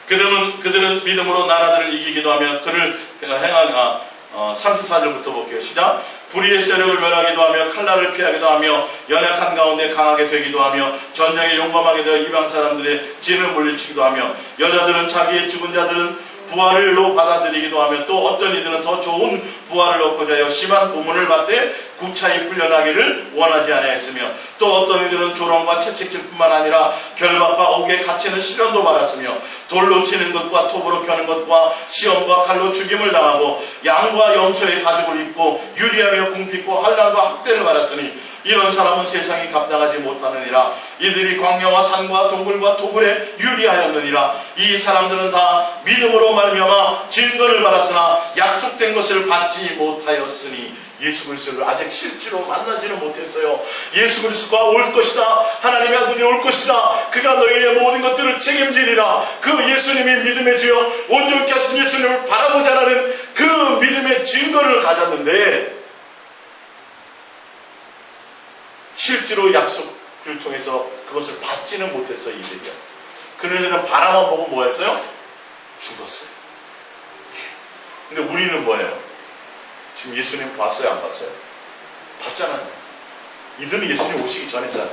그들은 믿음으로 나라들을 이기기도 하며 그를 행하는 34절부터 볼게요. 시작. 불의의 세력을 멸하기도 하며 칼날을 피하기도 하며 연약한 가운데 강하게 되기도 하며 전쟁에 용감하게 되어 이방 사람들의 진을 물리치기도 하며 여자들은 자기의 죽은 자들은 부활로 받아들이기도 하며 또 어떤 이들은 더 좋은 부활을 얻고자 하여 심한 고문을 받되 구차히 풀려나기를 원하지 아니하였으며 또 어떤 이들은 조롱과 채찍질뿐만 아니라 결박과 옥에 갇히는 시련도 받았으며 돌로 치는 것과 톱으로 켜는 것과 시험과 칼로 죽임을 당하고 양과 염소의 가죽을 입고 유리하며 궁핍고 환난과 학대를 받았으니 이런 사람은 세상이 감당하지 못하느니라. 이들이 광야와 산과 동굴과 도굴에 유리하였느니라. 이 사람들은 다 믿음으로 말미암아 증거를 받았으나 약속된 것을 받지 못하였으니 예수 그리스도를 아직 실제로 만나지는 못했어요. 예수 그리스도가 올 것이다. 하나님의 아들이 올 것이다. 그가 너희의 모든 것들을 책임지리라. 그 예수님이 믿음의 주여 온전케 하신 예수님을 바라보자라는 그 믿음의 증거를 가졌는데 실제로 약속을 통해서 그것을 받지는 못했어요. 이들이요. 그들은 바라만 보고 뭐 했어요? 죽었어요. 근데 우리는 뭐예요? 지금 예수님 봤어요? 안 봤어요? 봤잖아요. 이들은 예수님 오시기 전에 살아요.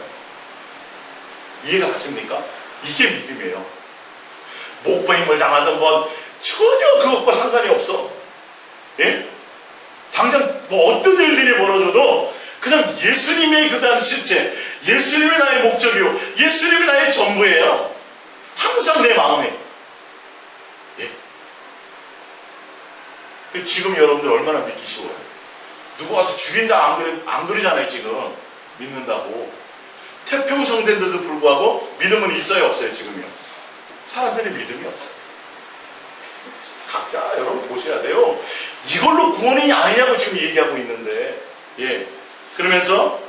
이해가 가십니까? 이게 믿음이에요. 목배임을 당하던 건 전혀 그것과 상관이 없어. 예? 당장 뭐 어떤 일들이 벌어져도 그냥 예수님의 그 다음 실체, 예수님이 나의 목적이요, 예수님이 나의 전부예요. 항상 내 마음에. 예? 지금 여러분들 얼마나 믿기 쉬워요. 누구 와서 죽인다 안 그러잖아요. 지금 믿는다고. 태평성대인데도 불구하고 믿음은 있어요 없어요? 지금요. 사람들이 믿음이 없어요. 각자 여러분 보셔야 돼요. 이걸로 구원이 아니냐고 지금 얘기하고 있는데, 예. 그러면서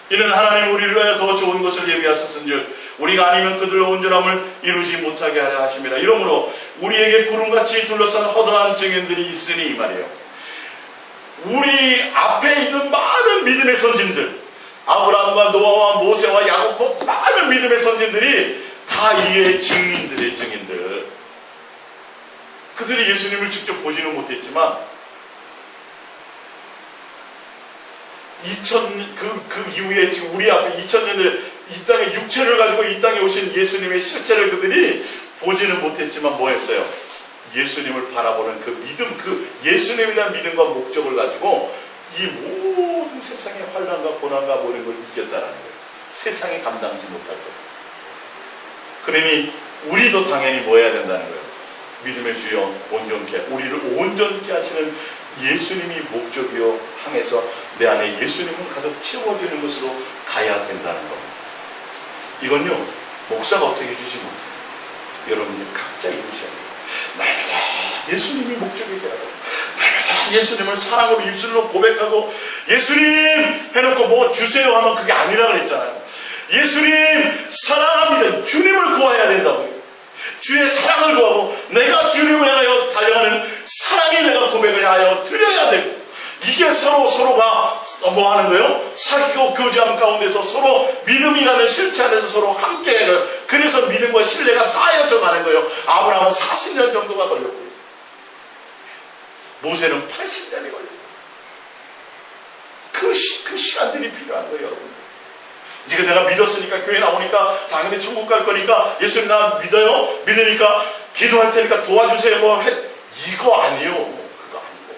이는 하나님 우리를 위하여 더 좋은 것을 예비하셨은즉 우리가 아니면 그들의 온전함을 이루지 못하게 하려 하심이라. 이러므로 우리에게 구름같이 둘러싼 허다한 증인들이 있으니, 이 말이에요. 우리 앞에 있는 많은 믿음의 선진들, 아브라함과 노아와 모세와 야곱, 많은 믿음의 선진들이 다 이의 증인들의 증인들. 그들이 예수님을 직접 보지는 못했지만 그 이후에 지금 우리 앞에 2000년을 이 땅에 육체를 가지고 이 땅에 오신 예수님의 실체를 그들이 보지는 못했지만 뭐 했어요? 예수님을 바라보는 그 믿음, 그 예수님에 대한 믿음과 목적을 가지고 이 모든 세상의 환난과 고난과 모든 걸 이겼다라는 거예요. 세상이 감당하지 못할 거예요. 그러니 우리도 당연히 뭐 해야 된다는 거예요? 믿음의 주여 온전케, 우리를 온전케 하시는 예수님이 목적이요 향해서 내 안에 예수님을 가득 채워주는 것으로 가야 된다는 겁니다. 이건요 목사가 어떻게 해주지 못해요. 여러분이 각자 이루셔야 돼요. 날마다 예수님이 목적이 되어야 돼요. 날마다 예수님을 사랑으로 입술로 고백하고 예수님 해놓고 뭐 주세요 하면 그게 아니라 그랬잖아요. 예수님 사랑합니다. 주님을 구해야 된다고요. 주의 사랑을 구하고 내가 주님을 향하여 달려가는 사랑의 내가 고백을 하여 드려야 되고, 이게 서로가 뭐 하는 거예요? 사귀고 교제함 가운데서 서로 믿음이라는 실체 안에서 서로 함께 해요. 그래서 믿음과 신뢰가 쌓여져 가는 거예요. 아브라함은 40년 정도가 걸렸고요. 모세는 80년이 걸렸고요. 그 시간들이 필요한 거예요, 여러분. 이제 내가 믿었으니까 교회 나오니까 당연히 천국 갈 거니까 예수님 나 믿어요? 믿으니까 기도할 테니까 도와주세요. 이거 아니에요. 그거 아니고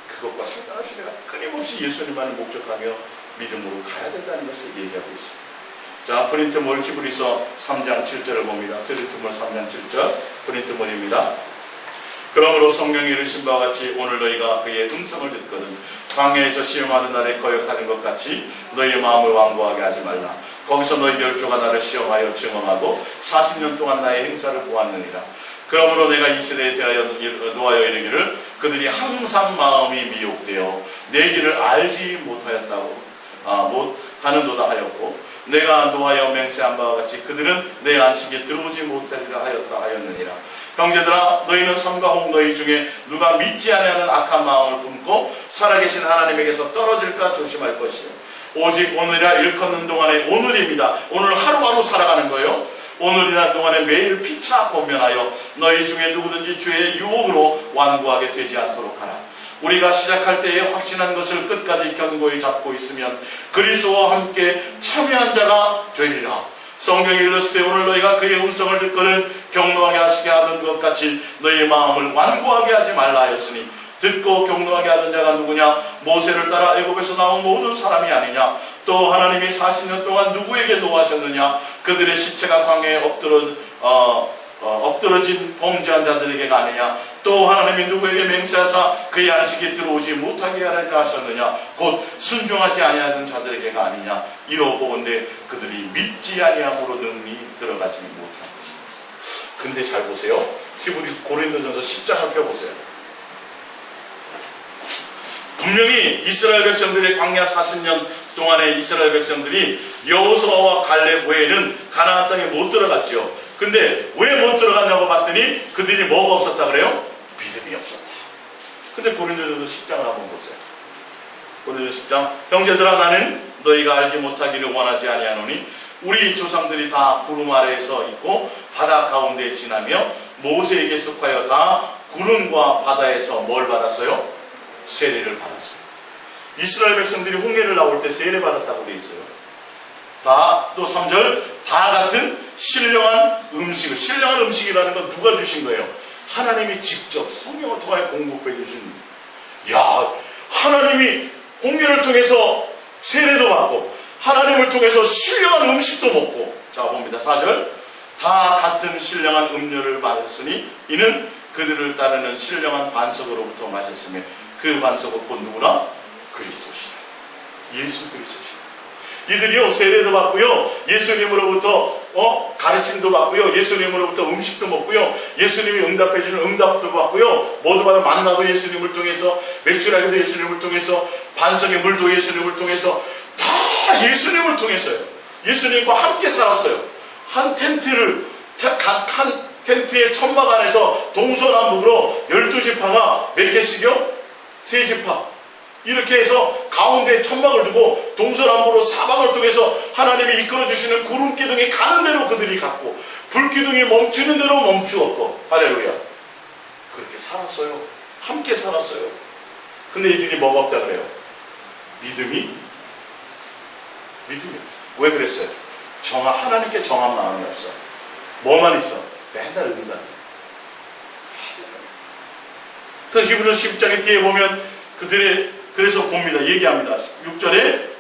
그것과 상관없이 내가 끊임없이 예수님만을 목적하며 믿음으로 가야 된다는 것을 얘기하고 있습니다. 자, 브린트몰 히브리서 3장 7절을 봅니다. 브린트몰 3장 7절 브린트몰입니다. 그러므로 성령이 이르신 바와 같이 오늘 너희가 그의 음성을 듣거든 광야에서 시험하는 날에 거역하는 것 같이 너희의 마음을 완고하게 하지 말라. 거기서 너희 멸조가 나를 시험하여 증언하고 40년 동안 나의 행사를 보았느니라. 그러므로 내가 이 세대에 대하여 노하여 이르기를 그들이 항상 마음이 미혹되어 내 길을 알지 못하는도다 하였고, 내가 노하여 맹세한 바와 같이 그들은 내 안식에 들어오지 못하리라 하였다 하였느니라. 형제들아, 너희는 삼가 혹 너희 중에 누가 믿지 아니하는 악한 마음을 품고 살아계신 하나님에게서 떨어질까 조심할 것이요. 오직 오늘이라 일컫는 동안에, 오늘입니다. 오늘 하루하루 살아가는 거예요. 오늘이라는 동안에 매일 피차 권면하여 너희 중에 누구든지 죄의 유혹으로 완고하게 되지 않도록 하라. 우리가 시작할 때에 확신한 것을 끝까지 견고히 잡고 있으면 그리스도와 함께 참여한 자가 되리라. 성경이 이르시되 오늘 너희가 그의 음성을 듣거든 경노하게 하시게 하던 것 같이 너희의 마음을 완고하게 하지 말라 하였으니, 듣고 경노하게 하던 자가 누구냐? 모세를 따라 애굽에서 나온 모든 사람이 아니냐? 또 하나님이 40년 동안 누구에게 노하셨느냐? 그들의 시체가 광야에 엎드러진 범죄한 자들에게가 아니냐? 또 하나님이 누구에게 맹세하사 그의 안식에 들어오지 못하게 하리라 하셨느냐? 곧 순종하지 아니하는 자들에게가 아니냐? 이러보건대 그들이 믿지 아니함으로 능히 들어가지 못한 것입니다. 근데 잘 보세요. 히브리 고린도전서 10장 펴보세요. 분명히 이스라엘 백성들의 광야 40년 동안의 이스라엘 백성들이 여호수아와 갈렙 외에는 가나안 땅에 못 들어갔죠. 근데 왜 못 들어갔냐고 봤더니 그들이 뭐가 없었다 그래요? 믿음이 없었다. 근데 고린도전서 10장을 한번 보세요. 고린도전서 10장, 형제들아 나는 너희가 알지 못하기를 원하지 아니하노니 우리 조상들이 다 구름 아래에서 있고 바다 가운데 지나며 모세에게 속하여 다 구름과 바다에서 뭘 받았어요? 세례를 받았어요. 이스라엘 백성들이 홍해를 나올 때 세례받았다고 되어 있어요. 또 3절, 다 같은 신령한 음식을, 신령한 음식이라는 건 누가 주신 거예요? 하나님이 직접 성령을 통하여 공급해 주신. 야, 하나님이 홍해를 통해서 세례도 받고 하나님을 통해서 신령한 음식도 먹고. 자, 봅니다. 4절, 다 같은 신령한 음료를 마셨으니 이는 그들을 따르는 신령한 반석으로부터 마셨으며 그 반석은 곧 누구나? 그리스도시다. 예수 그리스도시다. 이들이요, 세례도 받고요, 예수님으로부터 가르침도 받고요, 예수님으로부터 음식도 먹고요, 예수님이 응답해주는 응답도 받고요, 모두마다 만나도 예수님을 통해서, 매출하기도 예수님을 통해서, 반석의 물도 예수님을 통해서, 다 예수님을 통해서요. 예수님과 함께 살았어요. 한 텐트의 천막 안에서 동서남북으로 12지파가 몇 개씩이요? 3지파. 이렇게 해서 가운데 천막을 두고 동서남북으로 사방을 통해서 하나님이 이끌어주시는 구름기둥이 가는 대로 그들이 갔고 불기둥이 멈추는 대로 멈추었고. 할렐루야. 그렇게 살았어요. 함께 살았어요. 근데 이들이 뭐가 없다 그래요? 믿음이. 왜 그랬어요? 하나님께 정한 마음이 없어. 뭐만 있어? 맨날 응답. 그 히브리 10장의 뒤에 보면 그래서 봅니다. 얘기합니다. 6절에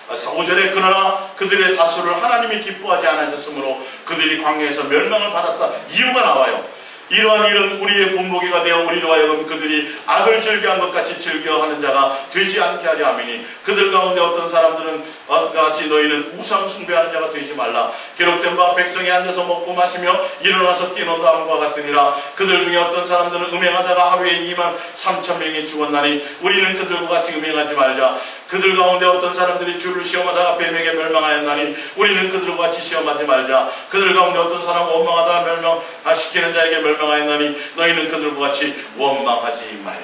5절에 그러나 그들의 다수를 하나님이 기뻐하지 않으셨으므로 그들이 광야에서 멸망을 받았다. 이유가 나와요. 이러한 일은 우리의 본보기가 되어 우리로 하여금 그들이 악을 즐겨한 것 같이 즐겨하는 자가 되지 않게 하려 함이니 그들 가운데 어떤 사람들은 같이 너희는 우상 숭배하는 자가 되지 말라. 기록된 바 백성이 앉아서 먹고 마시며 일어나서 뛰노다 함과 같으니라. 그들 중에 어떤 사람들은 음행하다가 하루에 23,000명이 죽었나니 우리는 그들과 같이 음행하지 말자. 그들 가운데 어떤 사람들이 주를 시험하다가 뱀에게 멸망하였나니 우리는 그들과 같이 시험하지 말자. 그들 가운데 어떤 사람은 원망하다가 멸망시키는 자에게 멸망하였나니 너희는 그들과 같이 원망하지 말자.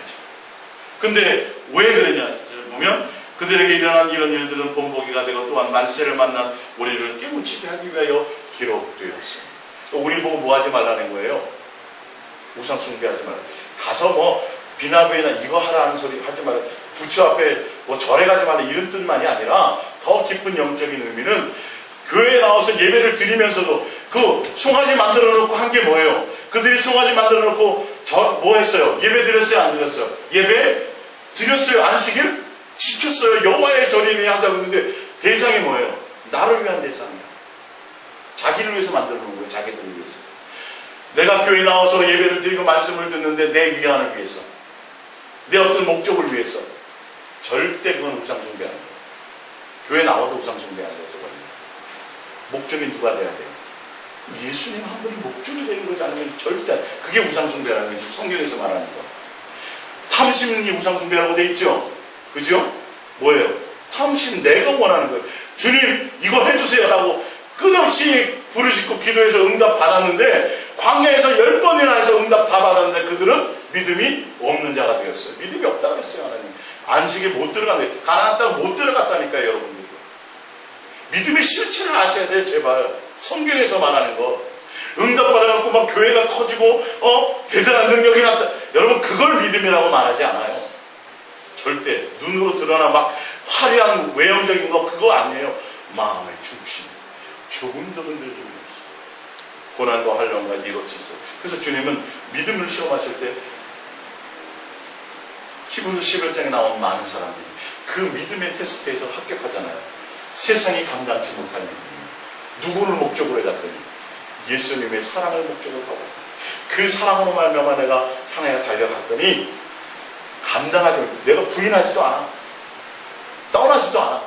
근데 왜 그러냐 보면 그들에게 일어난 이런 일들은 본보기가 되고 또한 만세를 만난 우리를 깨우치게 하기 위하여 기록되었습니다. 우리 보고 뭐 하지 말라는 거예요? 우상 숭배하지 말라. 가서 비나베나 이거 하라는 소리 하지 말라. 부처 앞에 절에 가지 말라 이런 뜻만이 아니라 더 깊은 영적인 의미는 교회에 나와서 예배를 드리면서도 그 송아지 만들어 놓고 한 게 뭐예요? 그들이 송아지 만들어 놓고 뭐 했어요? 예배 드렸어요? 안 드렸어요? 예배 드렸어요? 안식일? 지켰어요. 여호와의 절이니 하자고 했는데 대상이 뭐예요? 나를 위한 대상이야. 자기를 위해서 만들어 놓은 거예요. 자기들을 위해서. 내가 교회에 나와서 예배를 드리고 말씀을 듣는데 내 위안을 위해서, 내 어떤 목적을 위해서. 절대 그건 우상 숭배하는 거예요. 교회 나와도 우상 숭배하는 거죠. 목적이 누가 돼야 돼요? 예수님 한 분이 목적이 되는 거지 않으면 절대 그게 우상 숭배라는 거지. 성경에서 말하는 거. 탐심이 우상 숭배라고 돼 있죠. 그죠? 뭐예요? 탐심, 내가 원하는 거예요. 주님 이거 해주세요 하고 끝없이 부르짖고 기도해서 응답 받았는데 광야에서 10번이나 해서 응답 다 받았는데 그들은 믿음이 없는 자가 되었어요. 믿음이 없다고 했어요. 하나님. 안식에 못 들어간다고. 가나안 땅 못 들어갔다니까요. 여러분들. 믿음의 실체를 아셔야 돼요. 제발. 성경에서 말하는 거. 응답 받아갖고 막 교회가 커지고 대단한 능력이 나타. 여러분 그걸 믿음이라고 말하지 않아요. 절대 눈으로 드러나 막 화려한 외형적인 거 그거 아니에요. 마음의 중심. 조금 더 흔들림이 없어. 고난과 환난과 이것지수. 그래서 주님은 믿음을 시험하실 때 히브리서 11장에 나온 많은 사람들이 그 믿음의 테스트에서 합격하잖아요. 세상이 감당치 못할 믿음이에요. 누구를 목적으로 해갔더니 예수님의 사랑을 목적으로 하고 그 사랑으로 말미암아 내가 향하여 달려갔더니 감당하지 못해. 내가 부인하지도 않아. 떠나지도 않아.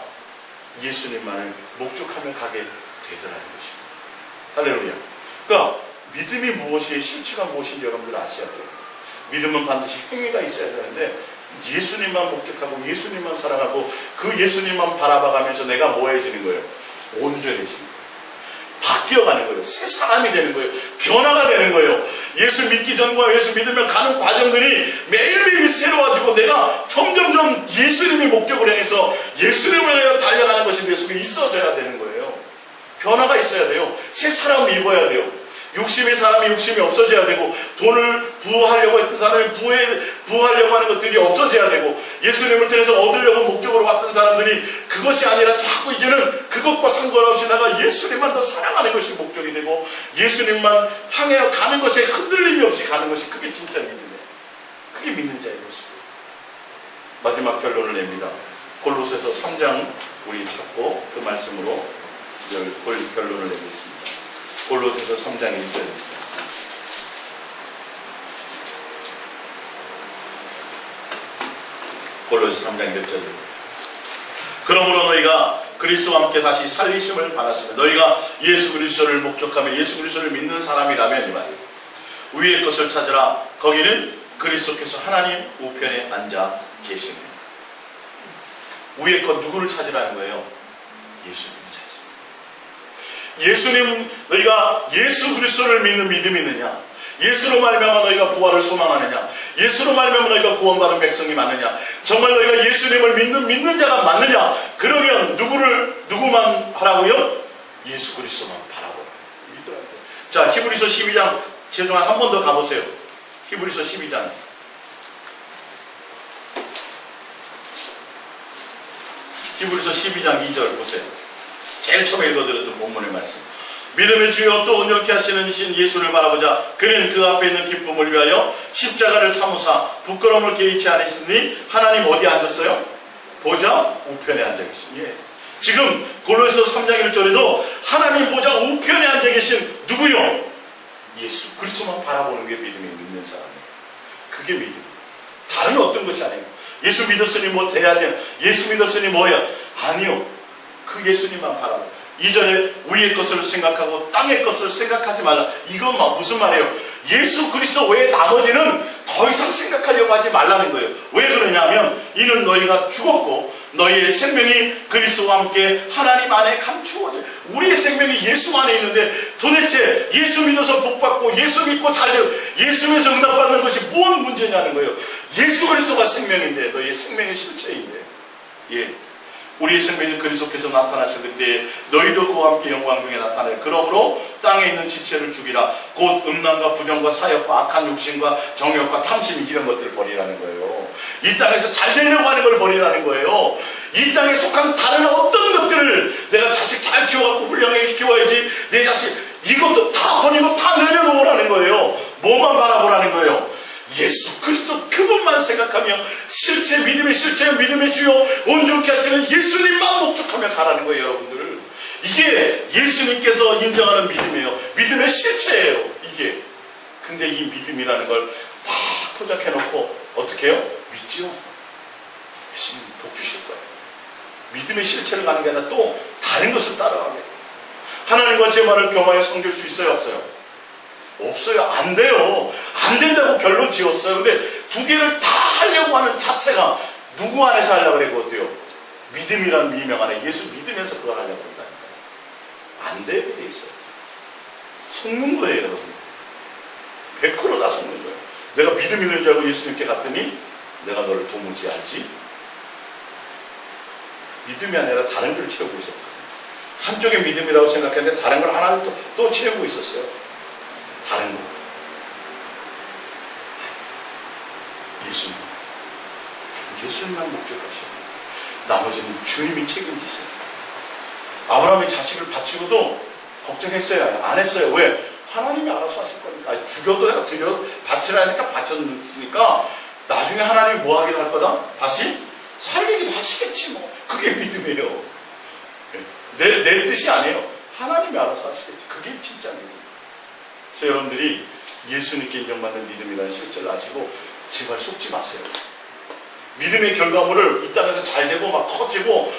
예수님만을 목적하며 가게 되더라는 것입니다. 할렐루야. 그러니까 믿음이 무엇이 실체가 무엇인지 여러분들 아셔야 돼요. 믿음은 반드시 행위가 있어야 되는데 예수님만 목적하고 예수님만 사랑하고 그 예수님만 바라봐가면서 내가 뭐 해지는 거예요? 온전해지는 거예요. 바뀌어가는 거예요. 새 사람이 되는 거예요. 변화가 되는 거예요. 예수 믿기 전과 예수 믿으며 가는 과정들이 매일매일 새로워지고 내가 점점점 예수님이 목적으로 해서 예수님을 위하여 달려가는 것이 내 속에 있어져야 되는 거예요. 변화가 있어야 돼요. 새 사람을 입어야 돼요. 욕심이 사람이 욕심이 없어져야 되고, 돈을 부하려고 했던 사람이 부하려고 하는 것들이 없어져야 되고, 예수님을 통해서 얻으려고 목적으로 왔던 사람들이 그것이 아니라 자꾸 이제는 그것과 상관없이 내가 예수님만 더 사랑하는 것이 목적이 되고, 예수님만 향해 가는 것에 흔들림이 없이 가는 것이, 그게 진짜 믿음이에요. 그게 믿는 자의 모습이에요. 마지막 결론을 냅니다. 골로새서 3장 우리 찾고 그 말씀으로 결론을 내겠습니다. 골로새서 3장 1절. 골로새서 3장 1절. 그러므로 너희가 그리스도와 함께 다시 살리심을 받았으면, 너희가 예수 그리스도를 목적하며 예수 그리스도를 믿는 사람이라면 이 말이에요. 위의 것을 찾으라. 거기는 그리스도께서 하나님 우편에 앉아 계십니다. 위의 것 누구를 찾으라는 거예요? 예수님을 찾으라. 예수님, 너희가 예수 그리스도를 믿는 믿음이 있느냐? 예수로 말미암아 너희가 부활을 소망하느냐? 예수로 말미암아 너희가 구원받은 백성이 맞느냐? 정말 너희가 예수님을 믿는 자가 맞느냐? 그러면 누구만 하라고요? 예수 그리스도만 바라보라. 믿으라고. 자, 히브리서 12장, 죄송한 한 번 더 가보세요. 히브리서 12장. 히브리서 12장 2절 보세요. 제일 처음에 읽어드렸던 본문의 말씀. 믿음의 주여 또 온전케 하시는 신 예수를 바라보자. 그는 그 앞에 있는 기쁨을 위하여 십자가를 참으사 부끄러움을 개의치 않으시니, 하나님 어디에 앉았어요? 보좌 우편에 앉아 계신. 예. 지금 골로새서 3장 1절에도 하나님 보좌 우편에 앉아 계신 누구요? 예수 그리스도만 바라보는 게 믿음이 믿는 사람이에요. 그게 믿음. 다른 어떤 것이 아니에요. 예수 믿었으니 뭐 돼야 돼. 예수 믿었으니 뭐야. 아니요. 그 예수님만 바라보고, 이전에 위의 것을 생각하고 땅의 것을 생각하지 말라. 이건 무슨 말이에요? 예수 그리스도 외에 나머지는 더 이상 생각하려고 하지 말라는 거예요. 왜 그러냐면, 이는 너희가 죽었고 너희의 생명이 그리스도와 함께 하나님 안에 감추어져. 우리의 생명이 예수 안에 있는데, 도대체 예수 믿어서 복받고 예수 믿고 잘되고 예수 믿어서 응답받는 것이 뭔 문제냐는 거예요. 예수 그리스도가 생명인데, 너희의 생명의 실체인데, 예, 우리의 생명이 그리스도께서 나타나실 그때 너희도 그와 함께 영광 중에 나타나요. 그러므로 땅에 있는 지체를 죽이라. 곧 음란과 부정과 사욕과 악한 욕심과 정욕과 탐심, 이런 것들을 버리라는 거예요. 이 땅에서 잘 되려고 하는 걸 버리라는 거예요. 이 땅에 속한 다른 어떤 것들을, 내가 자식 잘 키워갖고 훌륭하게 키워야지, 내 자식 이것도 다 버리고 다 내려놓으라는 거예요. 뭐만 바라보라는 거예요? 예수 그리스도, 그분만 생각하며 실체, 믿음의 실체, 믿음의 주요 온전케 하시는 예수님만 목적하며 가라는 거예요. 여러분들, 이게 예수님께서 인정하는 믿음이에요. 믿음의 실체예요, 이게. 근데 이 믿음이라는 걸 다 포장해놓고 어떻게 해요? 믿지요. 예수님 복 주실 거예요. 믿음의 실체를 가는 게 아니라 또 다른 것을 따라가게. 하나님과 제 말을 겸하여 섬길 수 있어요, 없어요? 없어요. 안 돼요. 안 된다고 결론 지었어요. 근데 두 개를 다 하려고 하는 자체가, 누구 안에서 하려고 그래고 어때요? 믿음이라는 미명 안에, 예수 믿으면서 그걸 하려고 한다니까요. 안 되게 돼 있어요. 속는 거예요, 여러분. 100% 다 속는 거예요. 내가 믿음 있는 줄 알고 예수님께 갔더니 내가 너를 도무지 알지? 믿음이 아니라 다른 걸 채우고 있었다. 한쪽의 믿음이라고 생각했는데 다른 걸 하나를 또 채우고 있었어요. 다른 거. 예수님만 목적하시고 나머지는 주님이 책임지세요. 아브라함이 자식을 바치고도 걱정했어요? 안 했어요? 왜? 하나님이 알아서 하실 거니까. 아니, 죽여도 내가 드려도 바치라 하니까 바쳤으니까 나중에 하나님이 뭐 하기도 할 거다? 다시 살리기도 하시겠지 뭐. 그게 믿음이에요. 내 뜻이 아니에요. 하나님이 알아서 하시겠지. 그게 진짜 믿음. 그래서 여러분들이 예수님께 인정받는 믿음이라는 실체를 아시고 제발 속지 마세요. 믿음의 결과물을 이 땅에서 잘 되고 막 커지고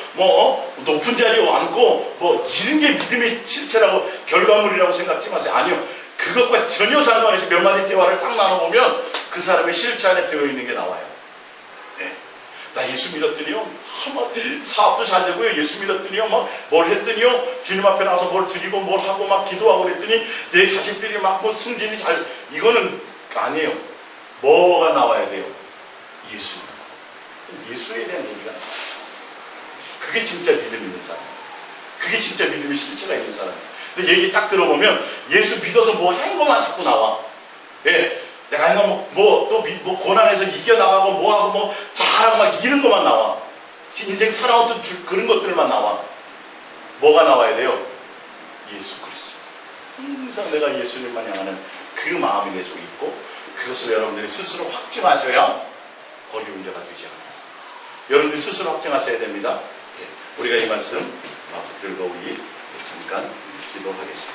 높은 자리에 앉고 이런 게 믿음의 실체라고 결과물이라고 생각하지 마세요. 아니요. 그것과 전혀 상관없이 몇 마디 대화를 딱 나눠보면 그 사람의 실체 안에 들어있는 게 나와요. 네. 나 예수 믿었더니요. 사업도 잘 되고요. 예수 믿었더니요. 뭘 했더니요. 주님 앞에 나와서 뭘 드리고 뭘 하고 막 기도하고 그랬더니 내 자식들이 막 승진이 잘. 이거는 아니에요. 뭐가 나와야 돼요? 예수. 예수에 대한 얘기가 나와요. 그게 진짜 믿음 있는 사람. 그게 진짜 믿음의 실체가 있는 사람. 근데 얘기 딱 들어보면 예수 믿어서 뭐 한 것만 자꾸 나와. 예. 내가 이거 뭐 고난에서 이겨나가고 뭐하고 뭐 잘하고 막 이런 것만 나와. 인생 살아오던 그런 것들만 나와. 뭐가 나와야 돼요? 예수 그리스도. 항상 내가 예수님만 향하는 그 마음이 내 속에 있고 그것을 여러분들이 스스로 확증하셔야 어려운 자가 되지 않아요. 여러분들이 스스로 확증하셔야 됩니다. 예. 우리가 이 말씀 붙들고 우리 잠깐 기도하겠습니다.